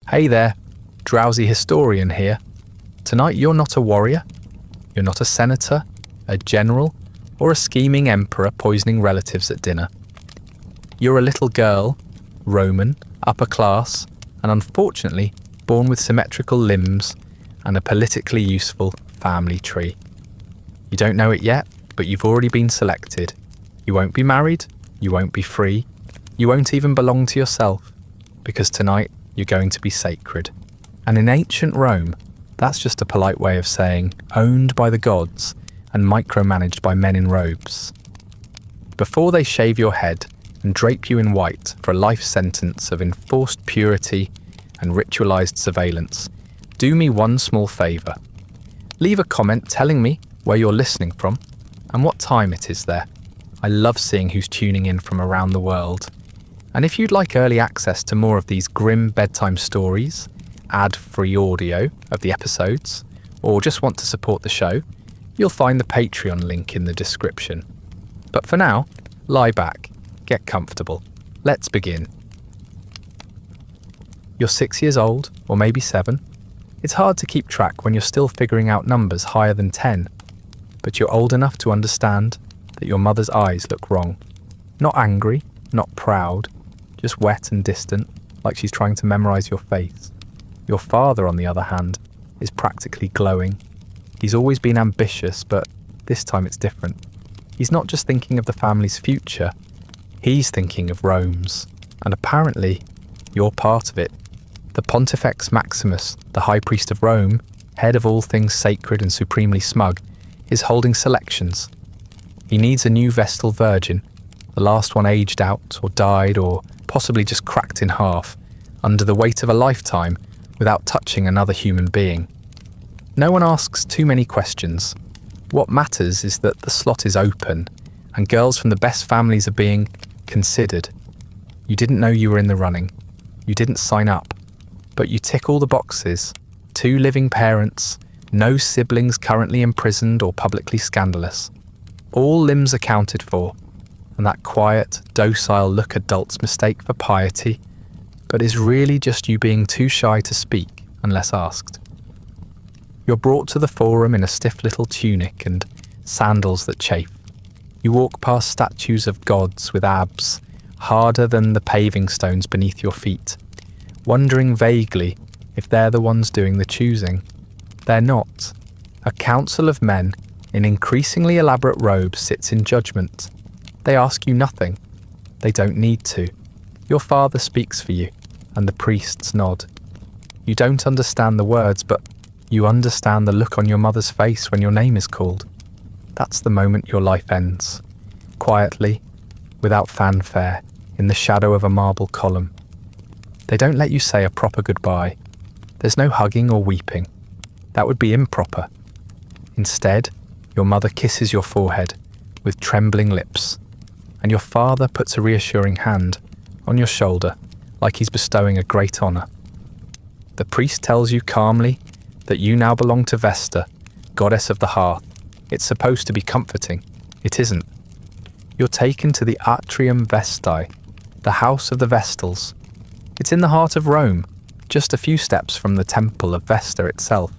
Hey there, drowsy historian here. Tonight you're not a warrior, you're not a senator, a general, or a scheming emperor poisoning relatives at dinner. You're a little girl, Roman, upper class, and unfortunately born with symmetrical limbs and a politically useful family tree. You don't know it yet, but you've already been selected. You won't be married, you won't be free, you won't even belong to yourself, because tonight you're going to be sacred. And in ancient Rome, that's just a polite way of saying owned by the gods and micromanaged by men in robes. Before they shave your head and drape you in white for a life sentence of enforced purity and ritualized surveillance, do me one small favour. Leave a comment telling me where you're listening from and what time it is there. I love seeing who's tuning in from around the world. And if you'd like early access to more of these grim bedtime stories, ad-free audio of the episodes, or just want to support the show, you'll find the Patreon link in the description. But for now, lie back, get comfortable. Let's begin. You're 6 years old, or maybe 7. It's hard to keep track when you're still figuring out numbers higher than 10, but you're old enough to understand that your mother's eyes look wrong. Not angry, not proud, just wet and distant, like she's trying to memorize your face. Your father, on the other hand, is practically glowing. He's always been ambitious, but this time it's different. He's not just thinking of the family's future, he's thinking of Rome's. And apparently, you're part of it. The Pontifex Maximus, the High Priest of Rome, head of all things sacred and supremely smug, is holding selections. He needs a new Vestal Virgin, the last one aged out or died or possibly just cracked in half, under the weight of a lifetime without touching another human being. No one asks too many questions. What matters is that the slot is open and girls from the best families are being considered. You didn't know you were in the running. You didn't sign up. But you tick all the boxes. 2 living parents, no siblings currently imprisoned or publicly scandalous. All limbs accounted for, and that quiet, docile look adults mistake for piety, but is really just you being too shy to speak unless asked. You're brought to the forum in a stiff little tunic and sandals that chafe. You walk past statues of gods with abs harder than the paving stones beneath your feet, wondering vaguely if they're the ones doing the choosing. They're not. A council of men in increasingly elaborate robes sits in judgment. They ask you nothing. They don't need to. Your father speaks for you, and the priests nod. You don't understand the words, but you understand the look on your mother's face when your name is called. That's the moment your life ends. Quietly, without fanfare, in the shadow of a marble column. They don't let you say a proper goodbye. There's no hugging or weeping. That would be improper. Instead, your mother kisses your forehead with trembling lips, and your father puts a reassuring hand on your shoulder like he's bestowing a great honour. The priest tells you calmly that you now belong to Vesta, goddess of the hearth. It's supposed to be comforting. It isn't. You're taken to the Atrium Vestae, the house of the Vestals. It's in the heart of Rome, just a few steps from the Temple of Vesta itself,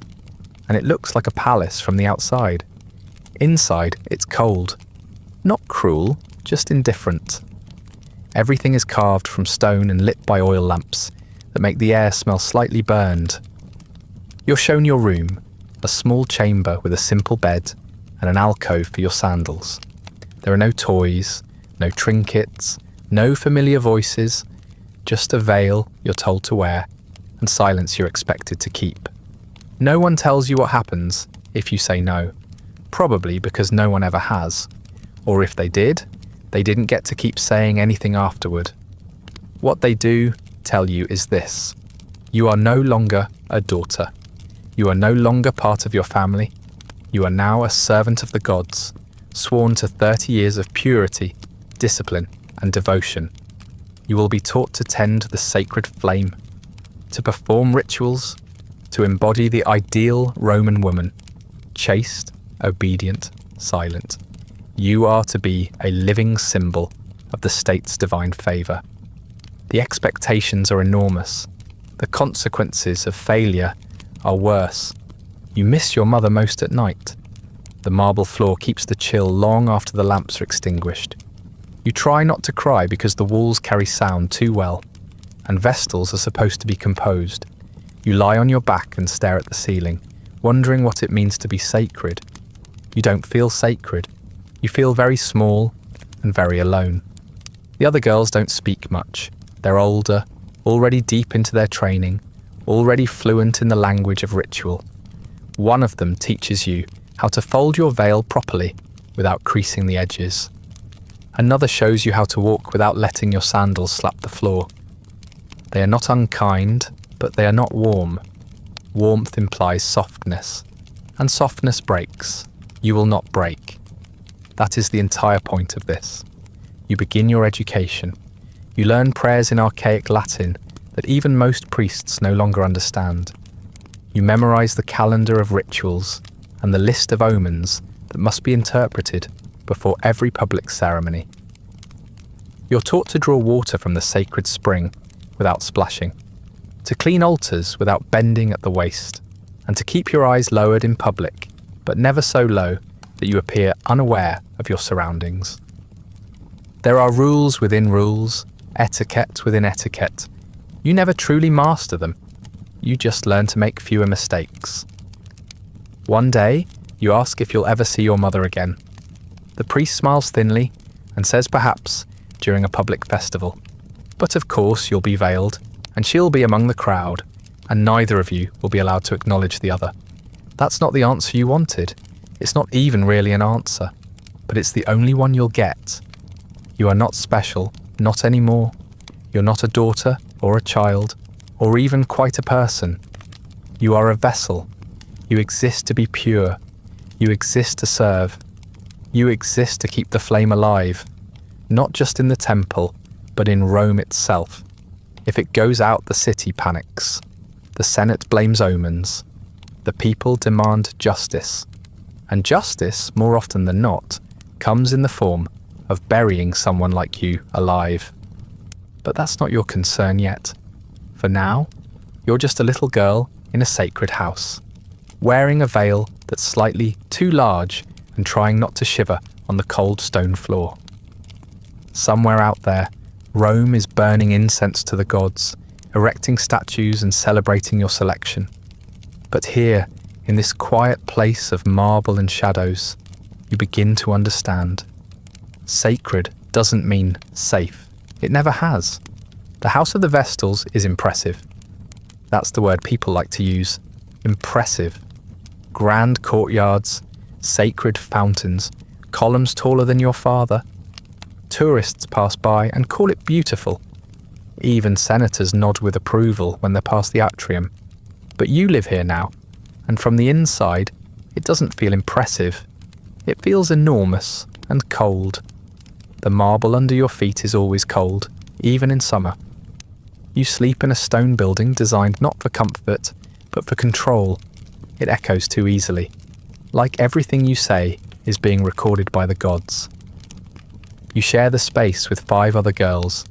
and it looks like a palace from the outside. Inside, it's cold. Not cruel, just indifferent. Everything is carved from stone and lit by oil lamps that make the air smell slightly burned. You're shown your room, a small chamber with a simple bed and an alcove for your sandals. There are no toys, no trinkets, no familiar voices, just a veil you're told to wear and silence you're expected to keep. No one tells you what happens if you say no, probably because no one ever has. Or if they did, they didn't get to keep saying anything afterward. What they do tell you is this: you are no longer a daughter. You are no longer part of your family. You are now a servant of the gods, sworn to 30 years of purity, discipline, and devotion. You will be taught to tend the sacred flame, to perform rituals, to embody the ideal Roman woman, chaste, obedient, silent. You are to be a living symbol of the state's divine favour. The expectations are enormous. The consequences of failure are worse. You miss your mother most at night. The marble floor keeps the chill long after the lamps are extinguished. You try not to cry because the walls carry sound too well, and Vestals are supposed to be composed. You lie on your back and stare at the ceiling, wondering what it means to be sacred. You don't feel sacred. You feel very small and very alone. The other girls don't speak much. They're older, already deep into their training, already fluent in the language of ritual. One of them teaches you how to fold your veil properly without creasing the edges. Another shows you how to walk without letting your sandals slap the floor. They are not unkind, but they are not warm. Warmth implies softness, and softness breaks. You will not break. That is the entire point of this. You begin your education. You learn prayers in archaic Latin that even most priests no longer understand. You memorize the calendar of rituals and the list of omens that must be interpreted before every public ceremony. You're taught to draw water from the sacred spring without splashing, to clean altars without bending at the waist, and to keep your eyes lowered in public, but never so low that you appear unaware of your surroundings. There are rules within rules, etiquette within etiquette. You never truly master them. You just learn to make fewer mistakes. One day, you ask if you'll ever see your mother again. The priest smiles thinly and says perhaps during a public festival. But of course you'll be veiled, and she'll be among the crowd, and neither of you will be allowed to acknowledge the other. That's not the answer you wanted. It's not even really an answer, but it's the only one you'll get. You are not special, not anymore. You're not a daughter or a child, or even quite a person. You are a vessel. You exist to be pure. You exist to serve. You exist to keep the flame alive, not just in the temple, but in Rome itself. If it goes out, the city panics. The Senate blames omens. The people demand justice. And justice, more often than not, comes in the form of burying someone like you alive. But that's not your concern yet. For now, you're just a little girl in a sacred house, wearing a veil that's slightly too large and trying not to shiver on the cold stone floor. Somewhere out there, Rome is burning incense to the gods, erecting statues and celebrating your selection. But here, in this quiet place of marble and shadows, you begin to understand. Sacred doesn't mean safe. It never has. The House of the Vestals is impressive. That's the word people like to use. Impressive. Grand courtyards, sacred fountains, columns taller than your father. Tourists pass by and call it beautiful. Even senators nod with approval when they pass the atrium. But you live here now, and from the inside, it doesn't feel impressive. It feels enormous and cold. The marble under your feet is always cold, even in summer. You sleep in a stone building designed not for comfort, but for control. It echoes too easily. Like everything you say is being recorded by the gods. You share the space with 5 other girls,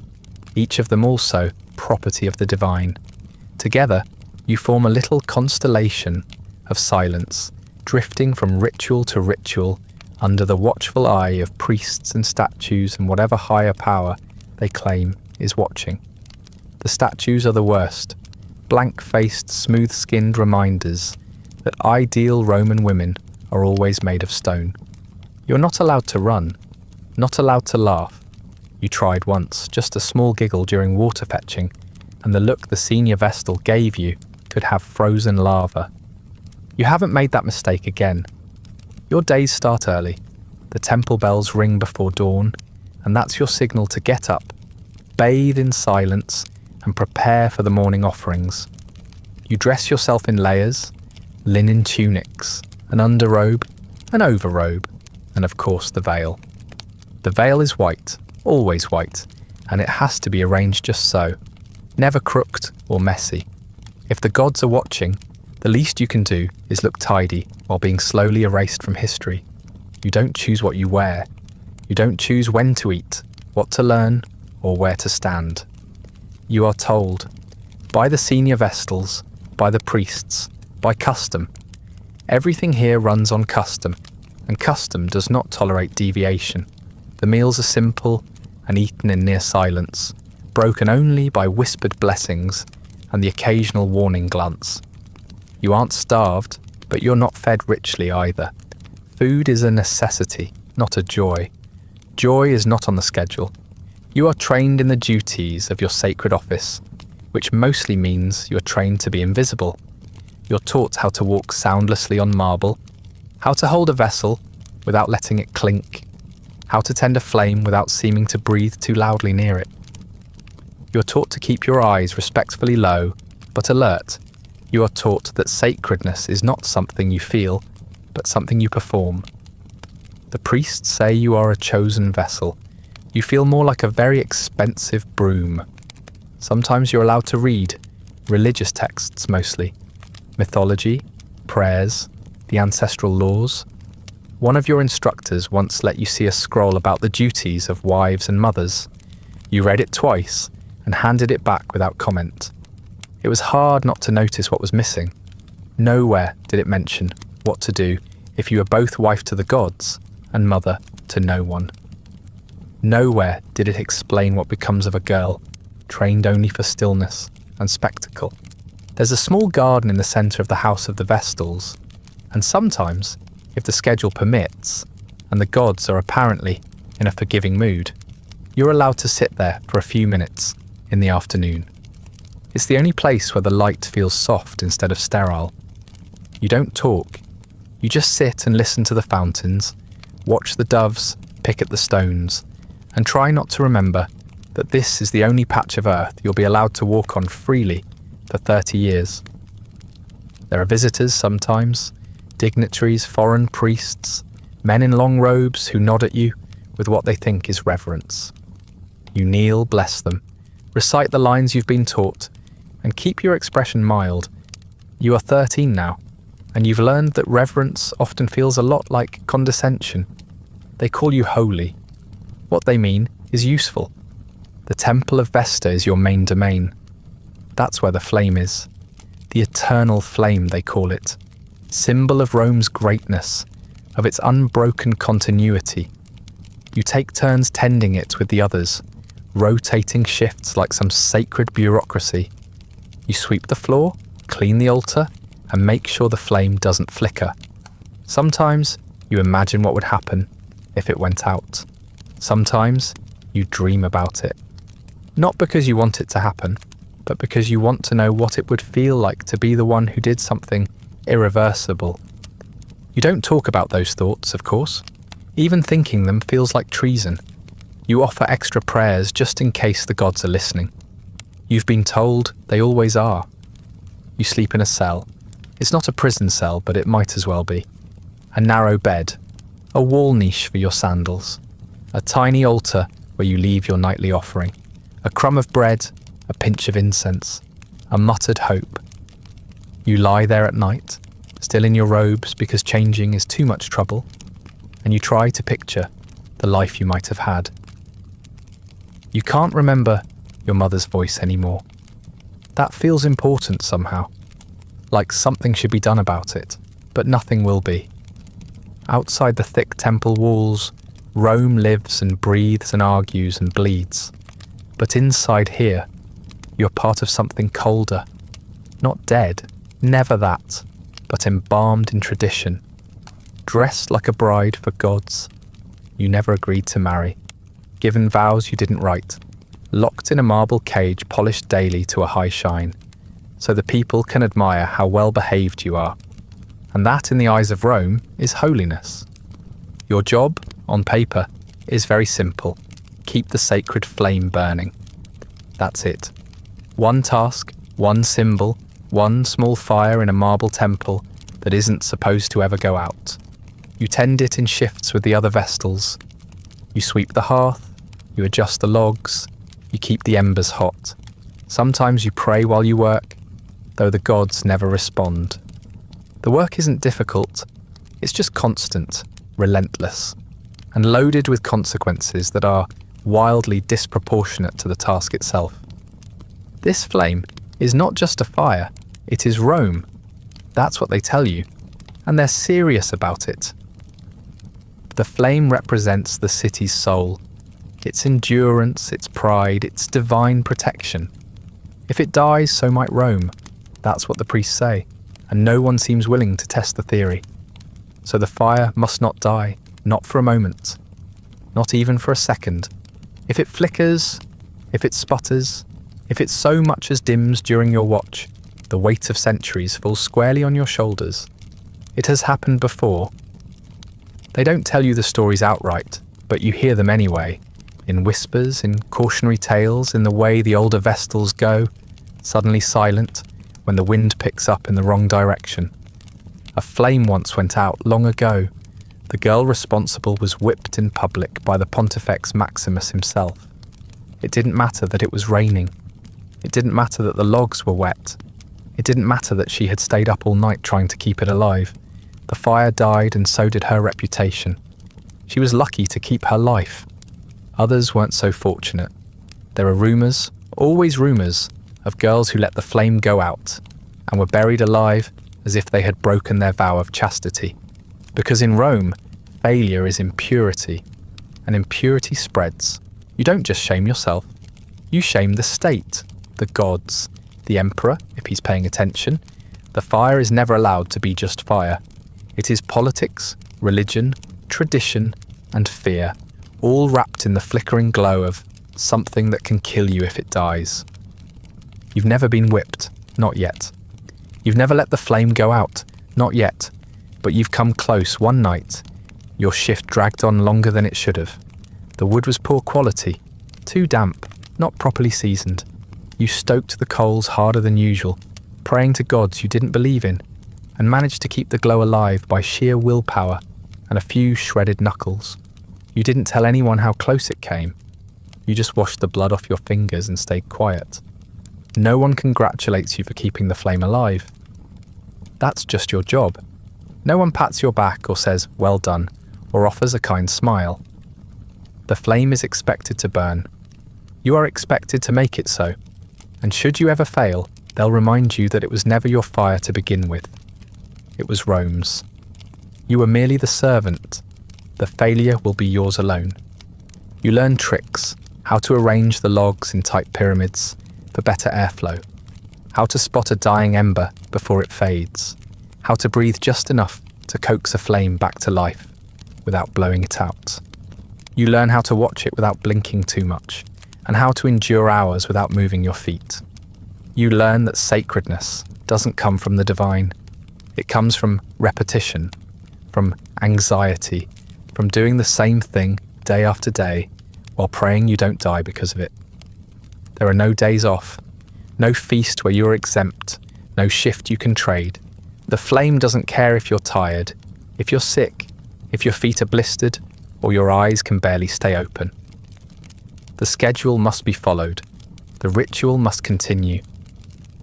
each of them also property of the divine. Together, you form a little constellation of silence, drifting from ritual to ritual under the watchful eye of priests and statues and whatever higher power they claim is watching. The statues are the worst, blank-faced, smooth-skinned reminders that ideal Roman women are always made of stone. You're not allowed to run, not allowed to laugh. You tried once, just a small giggle during water fetching, and the look the senior Vestal gave you could have frozen lava. You haven't made that mistake again. Your days start early. The temple bells ring before dawn, and that's your signal to get up, bathe in silence, and prepare for the morning offerings. You dress yourself in layers, linen tunics, an underrobe, an overrobe, and of course the veil. The veil is white, always white, and it has to be arranged just so, never crooked or messy. If the gods are watching, the least you can do is look tidy while being slowly erased from history. You don't choose what you wear. You don't choose when to eat, what to learn, or where to stand. You are told, by the senior Vestals, by the priests, by custom. Everything here runs on custom, and custom does not tolerate deviation. The meals are simple and eaten in near silence, broken only by whispered blessings and the occasional warning glance. You aren't starved, but you're not fed richly either. Food is a necessity, not a joy. Joy is not on the schedule. You are trained in the duties of your sacred office, which mostly means you are trained to be invisible. You're taught how to walk soundlessly on marble, how to hold a vessel without letting it clink, how to tend a flame without seeming to breathe too loudly near it. You're taught to keep your eyes respectfully low, but alert. You are taught that sacredness is not something you feel, but something you perform. The priests say you are a chosen vessel. You feel more like a very expensive broom. Sometimes you're allowed to read, religious texts mostly, mythology, prayers, the ancestral laws. One of your instructors once let you see a scroll about the duties of wives and mothers. You read it twice and handed it back without comment. It was hard not to notice what was missing. Nowhere did it mention what to do if you were both wife to the gods and mother to no one. Nowhere did it explain what becomes of a girl, trained only for stillness and spectacle. There's a small garden in the centre of the house of the Vestals, and sometimes, if the schedule permits, and the gods are apparently in a forgiving mood, you're allowed to sit there for a few minutes in the afternoon. It's the only place where the light feels soft instead of sterile. You don't talk. You just sit and listen to the fountains, watch the doves pick at the stones, and try not to remember that this is the only patch of earth you'll be allowed to walk on freely for 30 years. There are visitors sometimes, dignitaries, foreign priests, men in long robes who nod at you with what they think is reverence. You kneel, bless them, recite the lines you've been taught, and keep your expression mild. You are 13 now, and you've learned that reverence often feels a lot like condescension. They call you holy. What they mean is useful. The Temple of Vesta is your main domain. That's where the flame is. The eternal flame, they call it. Symbol of Rome's greatness, of its unbroken continuity. You take turns tending it with the others, rotating shifts like some sacred bureaucracy. You sweep the floor, clean the altar, and make sure the flame doesn't flicker. Sometimes you imagine what would happen if it went out. Sometimes you dream about it. Not because you want it to happen, but because you want to know what it would feel like to be the one who did something irreversible. You don't talk about those thoughts, of course. Even thinking them feels like treason. You offer extra prayers just in case the gods are listening. You've been told they always are. You sleep in a cell. It's not a prison cell, but it might as well be. A narrow bed, a wall niche for your sandals, a tiny altar where you leave your nightly offering, a crumb of bread, a pinch of incense, a muttered hope. You lie there at night, still in your robes because changing is too much trouble, and you try to picture the life you might have had. You can't remember your mother's voice anymore. That feels important somehow, like something should be done about it, but nothing will be. Outside the thick temple walls, Rome lives and breathes and argues and bleeds. But inside here, you're part of something colder. Not dead, never that, but embalmed in tradition. Dressed like a bride for gods you never agreed to marry. Given vows you didn't write. Locked in a marble cage polished daily to a high shine, so the people can admire how well behaved you are. And that, in the eyes of Rome, is holiness. Your job, on paper, is very simple. Keep the sacred flame burning. That's it. One task, one symbol, one small fire in a marble temple that isn't supposed to ever go out. You tend it in shifts with the other Vestals. You sweep the hearth, you adjust the logs, you keep the embers hot. Sometimes you pray while you work, though the gods never respond. The work isn't difficult, it's just constant, relentless, and loaded with consequences that are wildly disproportionate to the task itself. This flame is not just a fire, it is Rome. That's what they tell you, and they're serious about it. The flame represents the city's soul, its endurance, its pride, its divine protection. If it dies, so might Rome. That's what the priests say, and no one seems willing to test the theory. So the fire must not die, not for a moment, not even for a second. If it flickers, if it sputters, if it so much as dims during your watch, the weight of centuries falls squarely on your shoulders. It has happened before. They don't tell you the stories outright, but you hear them anyway, in whispers, in cautionary tales, in the way the older Vestals go, suddenly silent when the wind picks up in the wrong direction. A flame once went out long ago. The girl responsible was whipped in public by the Pontifex Maximus himself. It didn't matter that it was raining. It didn't matter that the logs were wet. It didn't matter that she had stayed up all night trying to keep it alive. The fire died, and so did her reputation. She was lucky to keep her life. Others weren't so fortunate. There are rumours, always rumours, of girls who let the flame go out and were buried alive as if they had broken their vow of chastity. Because in Rome, failure is impurity, and impurity spreads. You don't just shame yourself. You shame the state, the gods, the emperor, if he's paying attention. The fire is never allowed to be just fire. It is politics, religion, tradition, and fear, all wrapped in the flickering glow of something that can kill you if it dies. You've never been whipped, not yet. You've never let the flame go out, not yet. But you've come close one night. Your shift dragged on longer than it should have. The wood was poor quality, too damp, not properly seasoned. You stoked the coals harder than usual, praying to gods you didn't believe in, and managed to keep the glow alive by sheer willpower and a few shredded knuckles. You didn't tell anyone how close it came. You just washed the blood off your fingers and stayed quiet. No one congratulates you for keeping the flame alive. That's just your job. No one pats your back or says, "Well done," or offers a kind smile. The flame is expected to burn. You are expected to make it so. And should you ever fail, they'll remind you that it was never your fire to begin with. It was Rome's. You were merely the servant. The failure will be yours alone. You learn tricks, how to arrange the logs in tight pyramids for better airflow, how to spot a dying ember before it fades, how to breathe just enough to coax a flame back to life without blowing it out. You learn how to watch it without blinking too much, and how to endure hours without moving your feet. You learn that sacredness doesn't come from the divine. It comes from repetition, from anxiety, from doing the same thing day after day while praying you don't die because of it. There are no days off, no feast where you're exempt, no shift you can trade. The flame doesn't care if you're tired, if you're sick, if your feet are blistered, or your eyes can barely stay open. The schedule must be followed. The ritual must continue.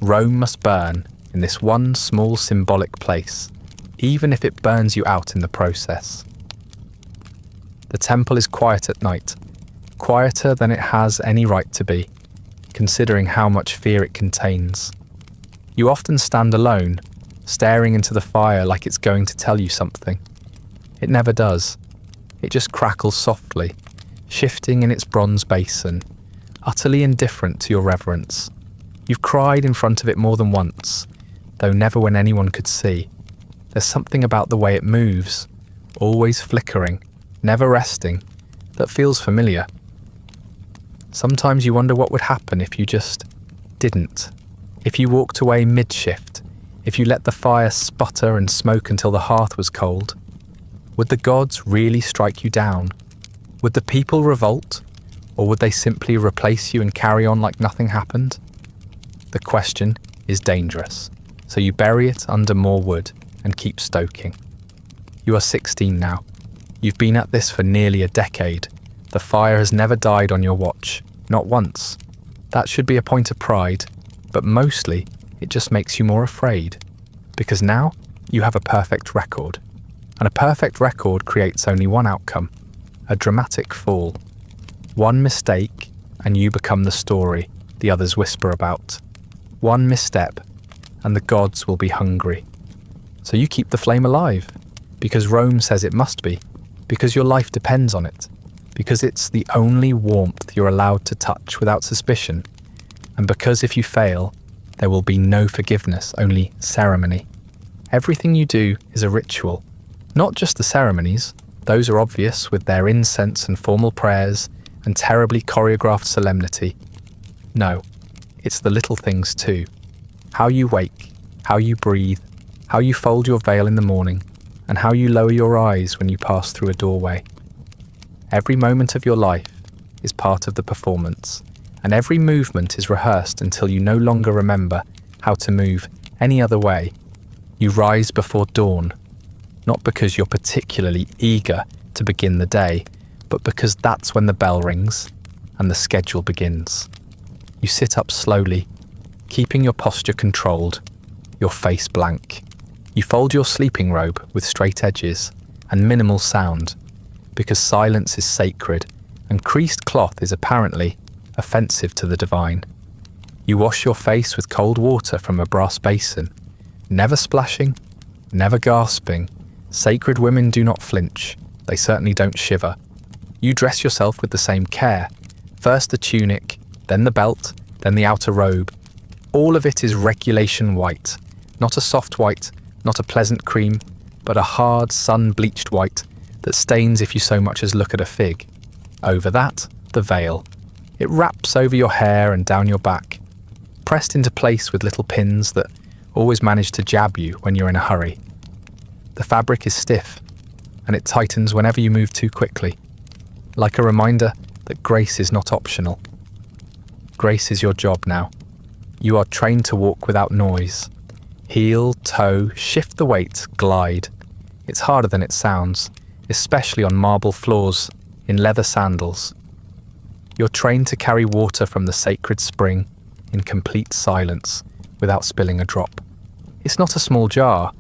Rome must burn in this one small symbolic place, even if it burns you out in the process. The temple is quiet at night, quieter than it has any right to be, considering how much fear it contains. You often stand alone, staring into the fire like it's going to tell you something. It never does. It just crackles softly, shifting in its bronze basin, utterly indifferent to your reverence. You've cried in front of it more than once, though never when anyone could see. There's something about the way it moves, always flickering, never resting, that feels familiar. Sometimes you wonder what would happen if you just didn't. If you walked away mid-shift, if you let the fire sputter and smoke until the hearth was cold. Would the gods really strike you down? Would the people revolt? Or would they simply replace you and carry on like nothing happened? The question is dangerous, so you bury it under more wood and keep stoking. You are 16 now. You've been at this for nearly a decade. The fire has never died on your watch, not once. That should be a point of pride, but mostly it just makes you more afraid. Because now you have a perfect record. And a perfect record creates only one outcome, a dramatic fall. One mistake and you become the story the others whisper about. One misstep, and the gods will be hungry. So you keep the flame alive, because Rome says it must be, because your life depends on it, because it's the only warmth you're allowed to touch without suspicion, and because if you fail, there will be no forgiveness, only ceremony. Everything you do is a ritual, not just the ceremonies. Those are obvious with their incense and formal prayers and terribly choreographed solemnity. No, it's the little things too. How you wake, how you breathe, how you fold your veil in the morning, and how you lower your eyes when you pass through a doorway. Every moment of your life is part of the performance, and every movement is rehearsed until you no longer remember how to move any other way. You rise before dawn, not because you're particularly eager to begin the day, but because that's when the bell rings and the schedule begins. You sit up slowly, keeping your posture controlled, your face blank. You fold your sleeping robe with straight edges and minimal sound, because silence is sacred and creased cloth is apparently offensive to the divine. You wash your face with cold water from a brass basin, never splashing, never gasping. Sacred women do not flinch, they certainly don't shiver. You dress yourself with the same care, first the tunic, then the belt, then the outer robe. All of it is regulation white, not a soft white, not a pleasant cream, but a hard, sun-bleached white that stains if you so much as look at a fig. Over that, the veil. It wraps over your hair and down your back, pressed into place with little pins that always manage to jab you when you're in a hurry. The fabric is stiff, and it tightens whenever you move too quickly, like a reminder that grace is not optional. Grace is your job now. You are trained to walk without noise. Heel, toe, shift the weight, glide. It's harder than it sounds, especially on marble floors, in leather sandals. You're trained to carry water from the sacred spring in complete silence, without spilling a drop. It's not a small jar,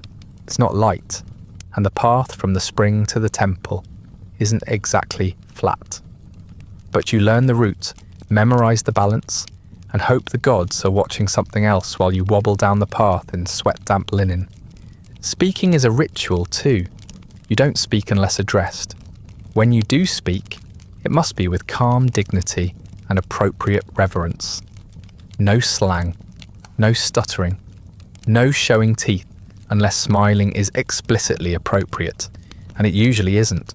it's not light, and the path from the spring to the temple isn't exactly flat. But you learn the route, memorize the balance, and hope the gods are watching something else while you wobble down the path in sweat-damp linen. Speaking is a ritual too. You don't speak unless addressed. When you do speak, it must be with calm dignity and appropriate reverence. No slang, no stuttering, no showing teeth unless smiling is explicitly appropriate, and it usually isn't.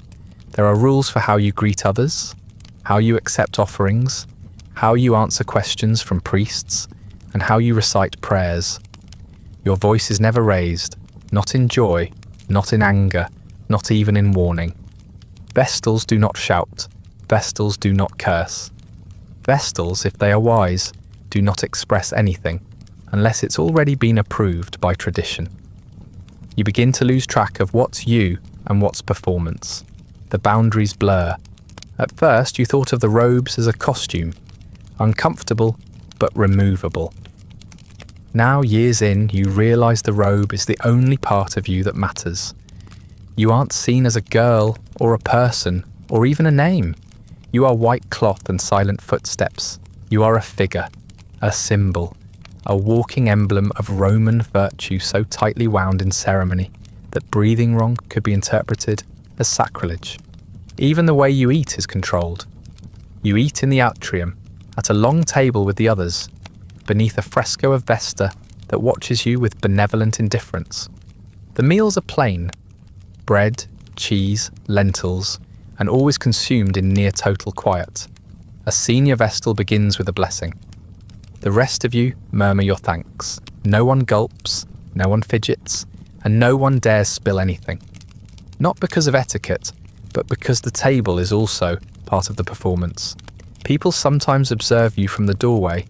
There are rules for how you greet others, how you accept offerings, how you answer questions from priests, and how you recite prayers. Your voice is never raised, not in joy, not in anger, not even in warning. Vestals do not shout, Vestals do not curse. Vestals, if they are wise, do not express anything, unless it's already been approved by tradition. You begin to lose track of what's you and what's performance. The boundaries blur. At first, you thought of the robes as a costume, uncomfortable but removable. Now, years in, you realise the robe is the only part of you that matters. You aren't seen as a girl or a person or even a name. You are white cloth and silent footsteps. You are a figure, a symbol, a walking emblem of Roman virtue so tightly wound in ceremony that breathing wrong could be interpreted as sacrilege. Even the way you eat is controlled. You eat in the atrium, at a long table with the others, beneath a fresco of Vesta that watches you with benevolent indifference. The meals are plain: bread, cheese, lentils, and always consumed in near total quiet. A senior Vestal begins with a blessing. The rest of you murmur your thanks. No one gulps, no one fidgets, and no one dares spill anything. Not because of etiquette, but because the table is also part of the performance. People sometimes observe you from the doorway.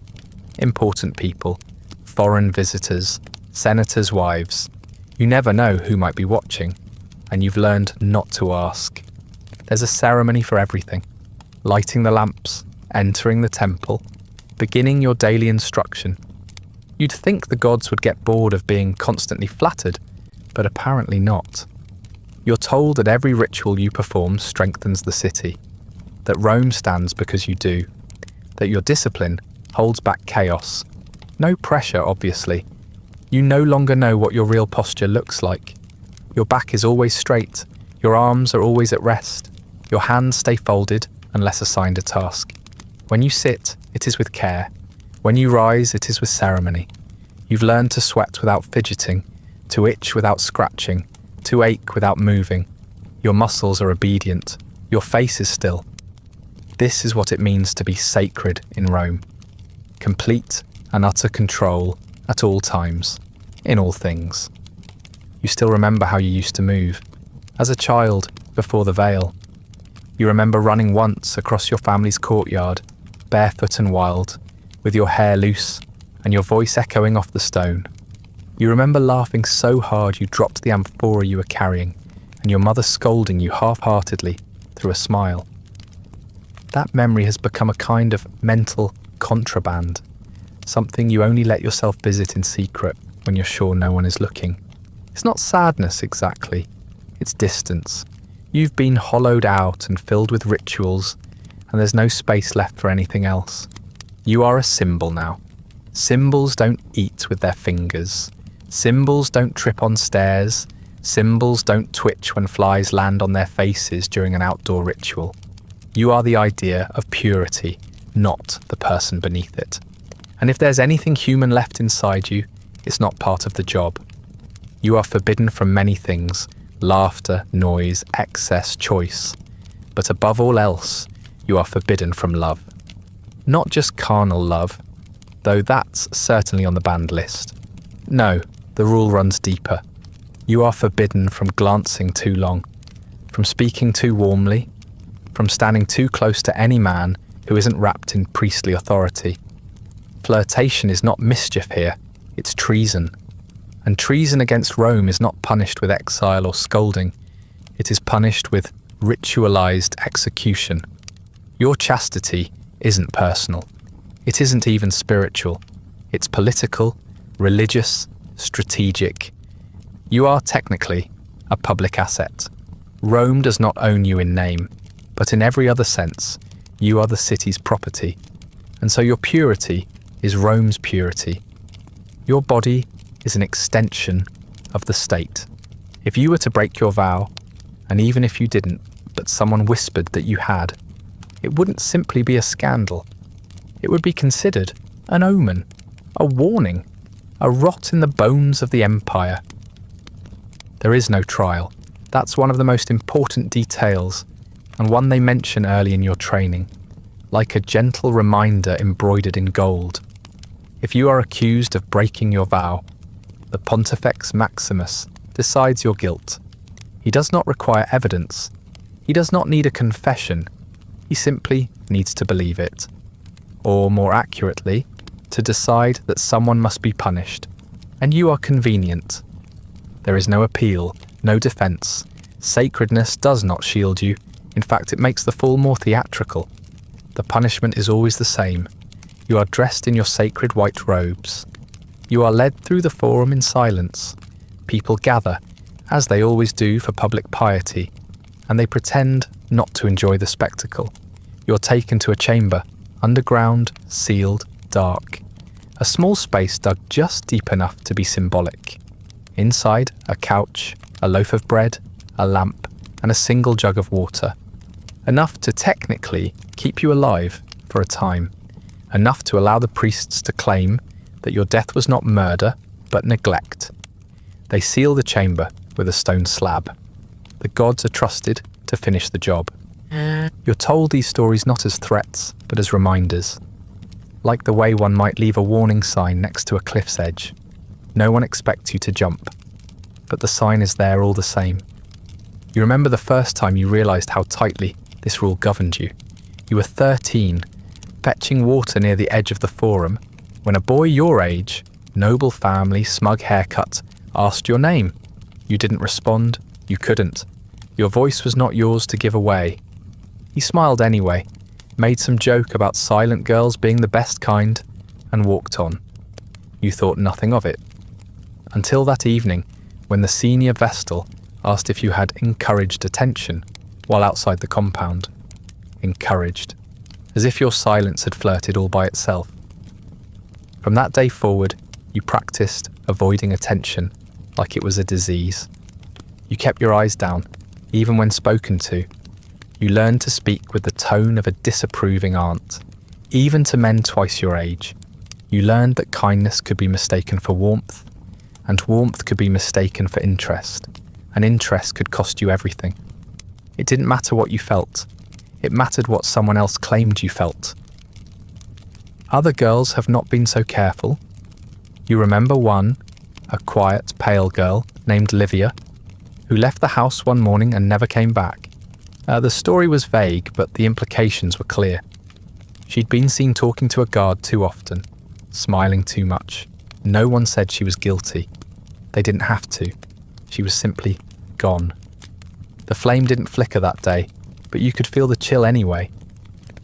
Important people, foreign visitors, senators' wives. You never know who might be watching, and you've learned not to ask. There's a ceremony for everything. Lighting the lamps, entering the temple, beginning your daily instruction. You'd think the gods would get bored of being constantly flattered, but apparently not. You're told that every ritual you perform strengthens the city, that Rome stands because you do, that your discipline holds back chaos. No pressure, obviously. You no longer know what your real posture looks like. Your back is always straight, your arms are always at rest, your hands stay folded unless assigned a task. When you sit, it is with care. When you rise, it is with ceremony. You've learned to sweat without fidgeting, to itch without scratching, to ache without moving. Your muscles are obedient, your face is still. This is what it means to be sacred in Rome. Complete and utter control at all times, in all things. You still remember how you used to move, as a child before the veil. You remember running once across your family's courtyard, barefoot and wild, with your hair loose and your voice echoing off the stone. You remember laughing so hard you dropped the amphora you were carrying, and your mother scolding you half-heartedly through a smile. That memory has become a kind of mental contraband, something you only let yourself visit in secret when you're sure no one is looking. It's not sadness exactly, it's distance. You've been hollowed out and filled with rituals, and there's no space left for anything else. You are a symbol now. Symbols don't eat with their fingers. Symbols don't trip on stairs. Symbols don't twitch when flies land on their faces during an outdoor ritual. You are the idea of purity, not the person beneath it. And if there's anything human left inside you, it's not part of the job. You are forbidden from many things: laughter, noise, excess, choice. But above all else, you are forbidden from love. Not just carnal love, though that's certainly on the banned list. No, the rule runs deeper. You are forbidden from glancing too long, from speaking too warmly, from standing too close to any man who isn't wrapped in priestly authority. Flirtation is not mischief here, it's treason. And treason against Rome is not punished with exile or scolding. It is punished with ritualized execution. Your chastity isn't personal. It isn't even spiritual. It's political, religious, strategic. You are technically a public asset. Rome does not own you in name, but in every other sense, you are the city's property. And so your purity is Rome's purity. Your body is an extension of the state. If you were to break your vow, and even if you didn't, but someone whispered that you had, it wouldn't simply be a scandal. It would be considered an omen, a warning, a rot in the bones of the empire. There is no trial. That's one of the most important details, and one they mention early in your training, like a gentle reminder embroidered in gold. If you are accused of breaking your vow, the Pontifex Maximus decides your guilt. He does not require evidence. He does not need a confession. He simply needs to believe it. Or more accurately, to decide that someone must be punished. And you are convenient. There is no appeal, no defense. Sacredness does not shield you. In fact, it makes the fall more theatrical. The punishment is always the same. You are dressed in your sacred white robes. You are led through the forum in silence. People gather, as they always do for public piety, and they pretend not to enjoy the spectacle. You're taken to a chamber, underground, sealed, dark. A small space dug just deep enough to be symbolic. Inside, a couch, a loaf of bread, a lamp, and a single jug of water. Enough to technically keep you alive for a time. Enough to allow the priests to claim that your death was not murder, but neglect. They seal the chamber with a stone slab. The gods are trusted to finish the job. You're told these stories not as threats, but as reminders. Like the way one might leave a warning sign next to a cliff's edge. No one expects you to jump, but the sign is there all the same. You remember the first time you realised how tightly this rule governed you. You were 13, fetching water near the edge of the forum, when a boy your age, noble family, smug haircut, asked your name. You didn't respond, you couldn't. Your voice was not yours to give away. He smiled anyway, made some joke about silent girls being the best kind, and walked on. You thought nothing of it. Until that evening, when the senior Vestal asked if you had encouraged attention while outside the compound. Encouraged. As if your silence had flirted all by itself. From that day forward, you practiced avoiding attention like it was a disease. You kept your eyes down, even when spoken to. You learned to speak with the tone of a disapproving aunt, even to men twice your age. You learned that kindness could be mistaken for warmth, and warmth could be mistaken for interest, and interest could cost you everything. It didn't matter what you felt. It mattered what someone else claimed you felt. Other girls have not been so careful. You remember one, a quiet, pale girl named Livia, who left the house one morning and never came back. The story was vague, but the implications were clear. She'd been seen talking to a guard too often, smiling too much. No one said she was guilty. They didn't have to. She was simply gone. The flame didn't flicker that day, but you could feel the chill anyway.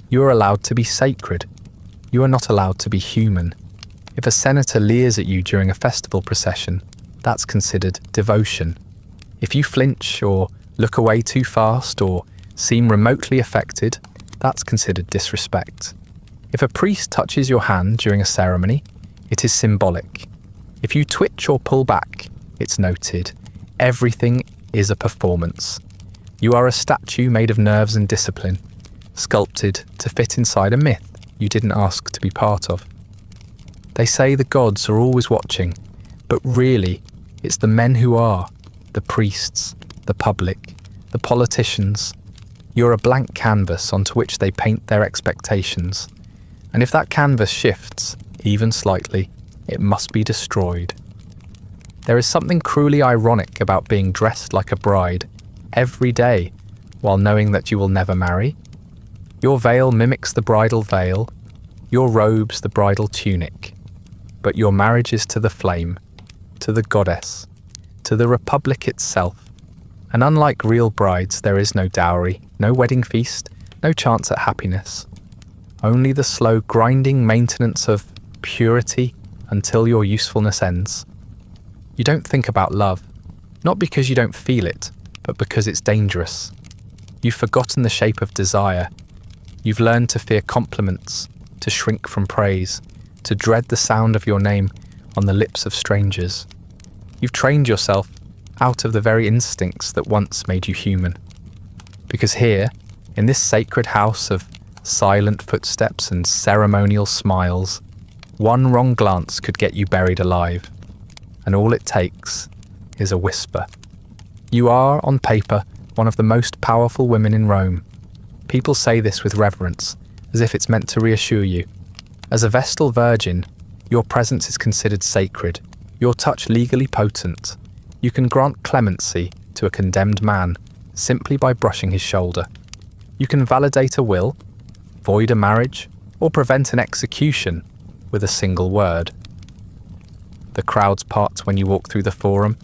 You are allowed to be sacred. You are not allowed to be human. If a senator leers at you during a festival procession, that's considered devotion. If you flinch or look away too fast or seem remotely affected, that's considered disrespect. If a priest touches your hand during a ceremony, it is symbolic. If you twitch or pull back, it's noted. Everything is a performance. You are a statue made of nerves and discipline, sculpted to fit inside a myth you didn't ask to be part of. They say the gods are always watching, but really, it's the men who are, the priests, the public, the politicians. You're a blank canvas onto which they paint their expectations. And if that canvas shifts, even slightly, it must be destroyed. There is something cruelly ironic about being dressed like a bride every day while knowing that you will never marry. Your veil mimics the bridal veil, your robes the bridal tunic, but your marriage is to the flame, to the goddess, to the republic itself. And unlike real brides, there is no dowry, no wedding feast, no chance at happiness. Only the slow grinding maintenance of purity until your usefulness ends. You don't think about love, not because you don't feel it, but because it's dangerous. You've forgotten the shape of desire. You've learned to fear compliments, to shrink from praise, to dread the sound of your name on the lips of strangers. You've trained yourself out of the very instincts that once made you human. Because here, in this sacred house of silent footsteps and ceremonial smiles, one wrong glance could get you buried alive, and all it takes is a whisper. You are, on paper, one of the most powerful women in Rome. People say this with reverence, as if it's meant to reassure you. As a Vestal Virgin, your presence is considered sacred, your touch legally potent. You can grant clemency to a condemned man simply by brushing his shoulder. You can validate a will, void a marriage, or prevent an execution with a single word. The crowds part when you walk through the forum.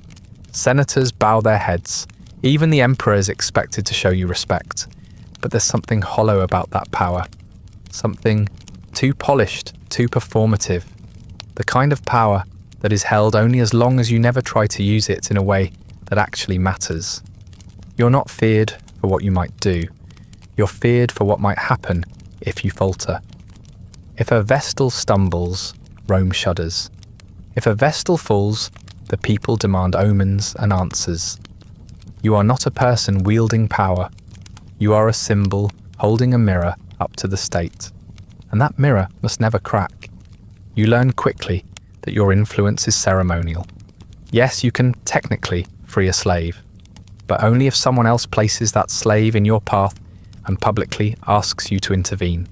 Senators bow their heads. Even the emperor is expected to show you respect. But there's something hollow about that power. Something too polished, too performative. The kind of power that is held only as long as you never try to use it in a way that actually matters. You're not feared for what you might do. You're feared for what might happen if you falter. If a Vestal stumbles, Rome shudders. If a Vestal falls, the people demand omens and answers. You are not a person wielding power. You are a symbol holding a mirror up to the state. And that mirror must never crack. You learn quickly that your influence is ceremonial. Yes, you can technically free a slave, but only if someone else places that slave in your path and publicly asks you to intervene.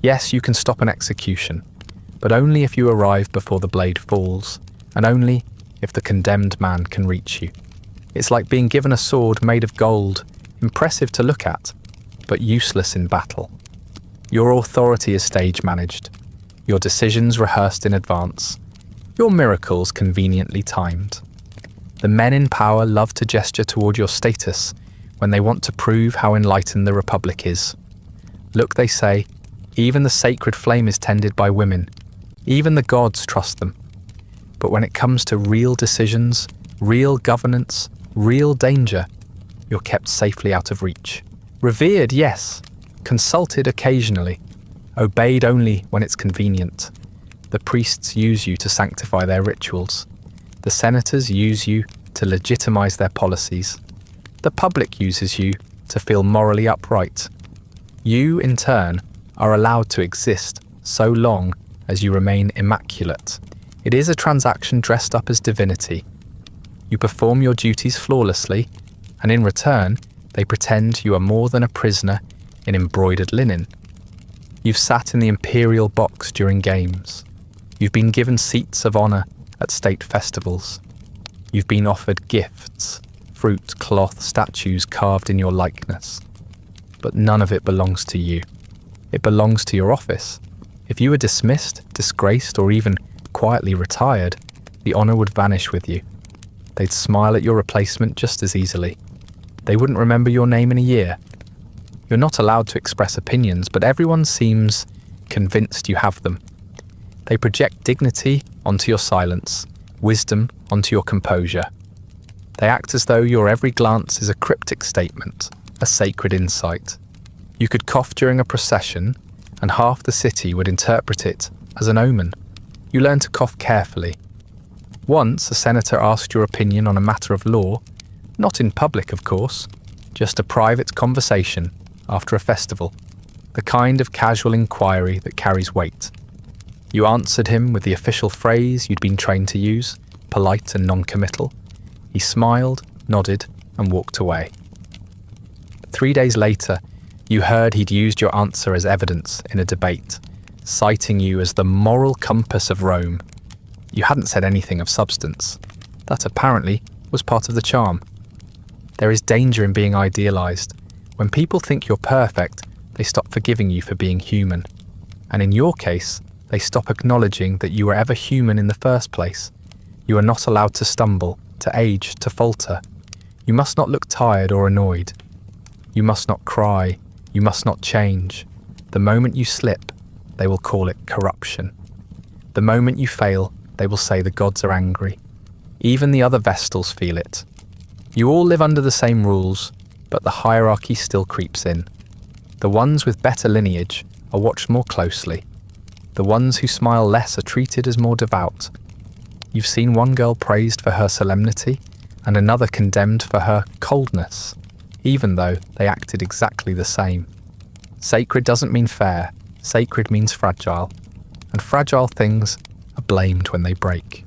Yes, you can stop an execution, but only if you arrive before the blade falls, and only if the condemned man can reach you. It's like being given a sword made of gold, impressive to look at, but useless in battle. Your authority is stage managed, your decisions rehearsed in advance, your miracles conveniently timed. The men in power love to gesture toward your status when they want to prove how enlightened the Republic is. Look, they say, even the sacred flame is tended by women. Even the gods trust them. But when it comes to real decisions, real governance, real danger, you're kept safely out of reach. Revered, yes. Consulted occasionally. Obeyed only when it's convenient. The priests use you to sanctify their rituals. The senators use you to legitimize their policies. The public uses you to feel morally upright. You, in turn, are allowed to exist so long as you remain immaculate. It is a transaction dressed up as divinity. You perform your duties flawlessly, and in return, they pretend you are more than a prisoner in embroidered linen. You've sat in the imperial box during games. You've been given seats of honor at state festivals. You've been offered gifts, fruit, cloth, statues carved in your likeness. But none of it belongs to you. It belongs to your office. If you were dismissed, disgraced, or even quietly retired, the honor would vanish with you. They'd smile at your replacement just as easily. They wouldn't remember your name in a year. You're not allowed to express opinions, but everyone seems convinced you have them. They project dignity onto your silence, wisdom onto your composure. They act as though your every glance is a cryptic statement, a sacred insight. You could cough during a procession, and half the city would interpret it as an omen. You learn to cough carefully. Once, a senator asked your opinion on a matter of law, not in public, of course, just a private conversation after a festival, the kind of casual inquiry that carries weight. You answered him with the official phrase you'd been trained to use, polite and non-committal. He smiled, nodded, and walked away. 3 days later, you heard he'd used your answer as evidence in a debate, citing you as the moral compass of Rome. You hadn't said anything of substance. That apparently was part of the charm. There is danger in being idealized. When people think you're perfect, they stop forgiving you for being human. And in your case, they stop acknowledging that you were ever human in the first place. You are not allowed to stumble, to age, to falter. You must not look tired or annoyed. You must not cry. You must not change. The moment you slip, they will call it corruption. The moment you fail, they will say the gods are angry. Even the other Vestals feel it. You all live under the same rules, but the hierarchy still creeps in. The ones with better lineage are watched more closely. The ones who smile less are treated as more devout. You've seen one girl praised for her solemnity and another condemned for her coldness, even though they acted exactly the same. Sacred doesn't mean fair. Sacred means fragile. And fragile things are blamed when they break.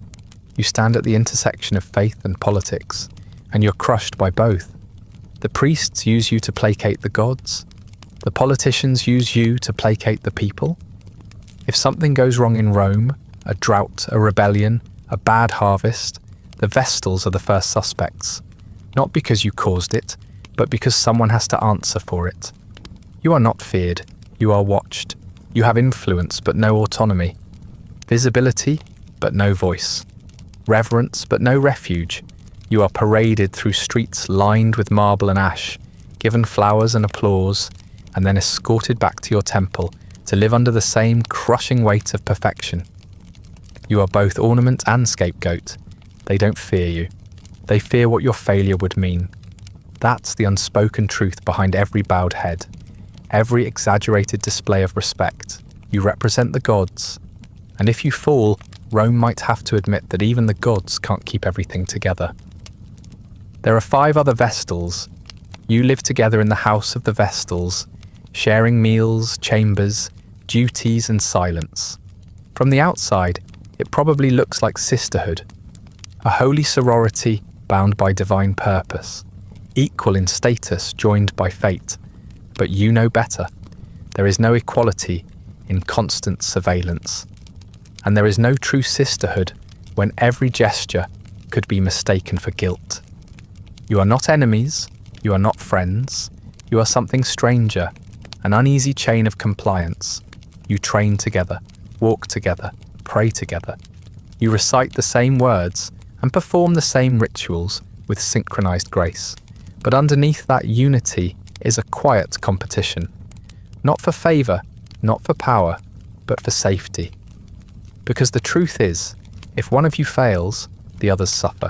You stand at the intersection of faith and politics, and you're crushed by both. The priests use you to placate the gods. The politicians use you to placate the people. If something goes wrong in Rome, a drought, a rebellion, a bad harvest, the Vestals are the first suspects. Not because you caused it, but because someone has to answer for it. You are not feared. You are watched. You have influence, but no autonomy. Visibility, but no voice. Reverence, but no refuge. You are paraded through streets lined with marble and ash, given flowers and applause, and then escorted back to your temple to live under the same crushing weight of perfection. You are both ornament and scapegoat. They don't fear you. They fear what your failure would mean. That's the unspoken truth behind every bowed head, every exaggerated display of respect. You represent the gods, and if you fall, Rome might have to admit that even the gods can't keep everything together. There are 5 other Vestals. You live together in the house of the Vestals, sharing meals, chambers, duties, and silence. From the outside, it probably looks like sisterhood, a holy sorority bound by divine purpose, equal in status joined by fate. But you know better. There is no equality in constant surveillance. And there is no true sisterhood when every gesture could be mistaken for guilt. You are not enemies, you are not friends, you are something stranger, an uneasy chain of compliance. You train together, walk together, pray together. You recite the same words and perform the same rituals with synchronized grace. But underneath that unity is a quiet competition. Not for favor, not for power, but for safety. Because the truth is, if one of you fails, the others suffer.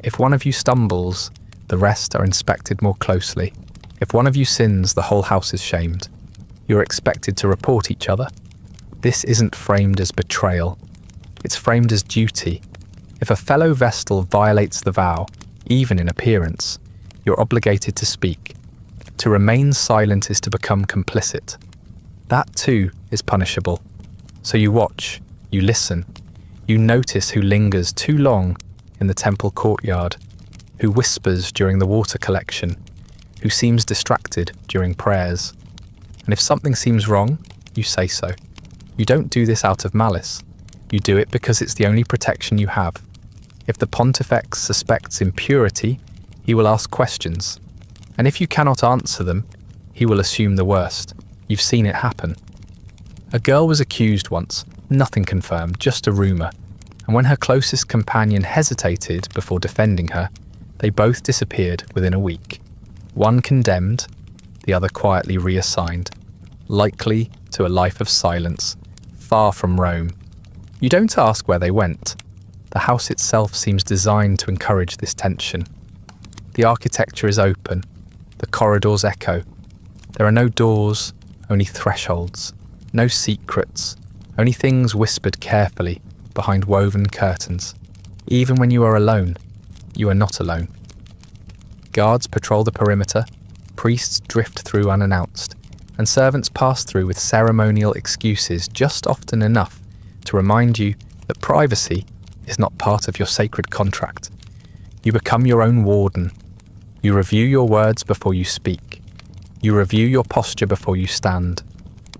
If one of you stumbles, the rest are inspected more closely. If one of you sins, the whole house is shamed. You're expected to report each other. This isn't framed as betrayal. It's framed as duty. If a fellow Vestal violates the vow, even in appearance, you're obligated to speak. To remain silent is to become complicit. That too is punishable. So you watch, you listen, you notice who lingers too long in the temple courtyard, who whispers during the water collection, who seems distracted during prayers. And if something seems wrong, you say so. You don't do this out of malice. You do it because it's the only protection you have. If the Pontifex suspects impurity, he will ask questions. And if you cannot answer them, he will assume the worst. You've seen it happen. A girl was accused once, nothing confirmed, just a rumour. And when her closest companion hesitated before defending her, they both disappeared within a week. One condemned, the other quietly reassigned, likely to a life of silence, far from Rome. You don't ask where they went. The house itself seems designed to encourage this tension. The architecture is open. The corridors echo. There are no doors, only thresholds. No secrets, only things whispered carefully behind woven curtains. Even when you are alone, you are not alone. Guards patrol the perimeter, priests drift through unannounced, and servants pass through with ceremonial excuses just often enough to remind you that privacy is not part of your sacred contract. You become your own warden. You review your words before you speak. You review your posture before you stand.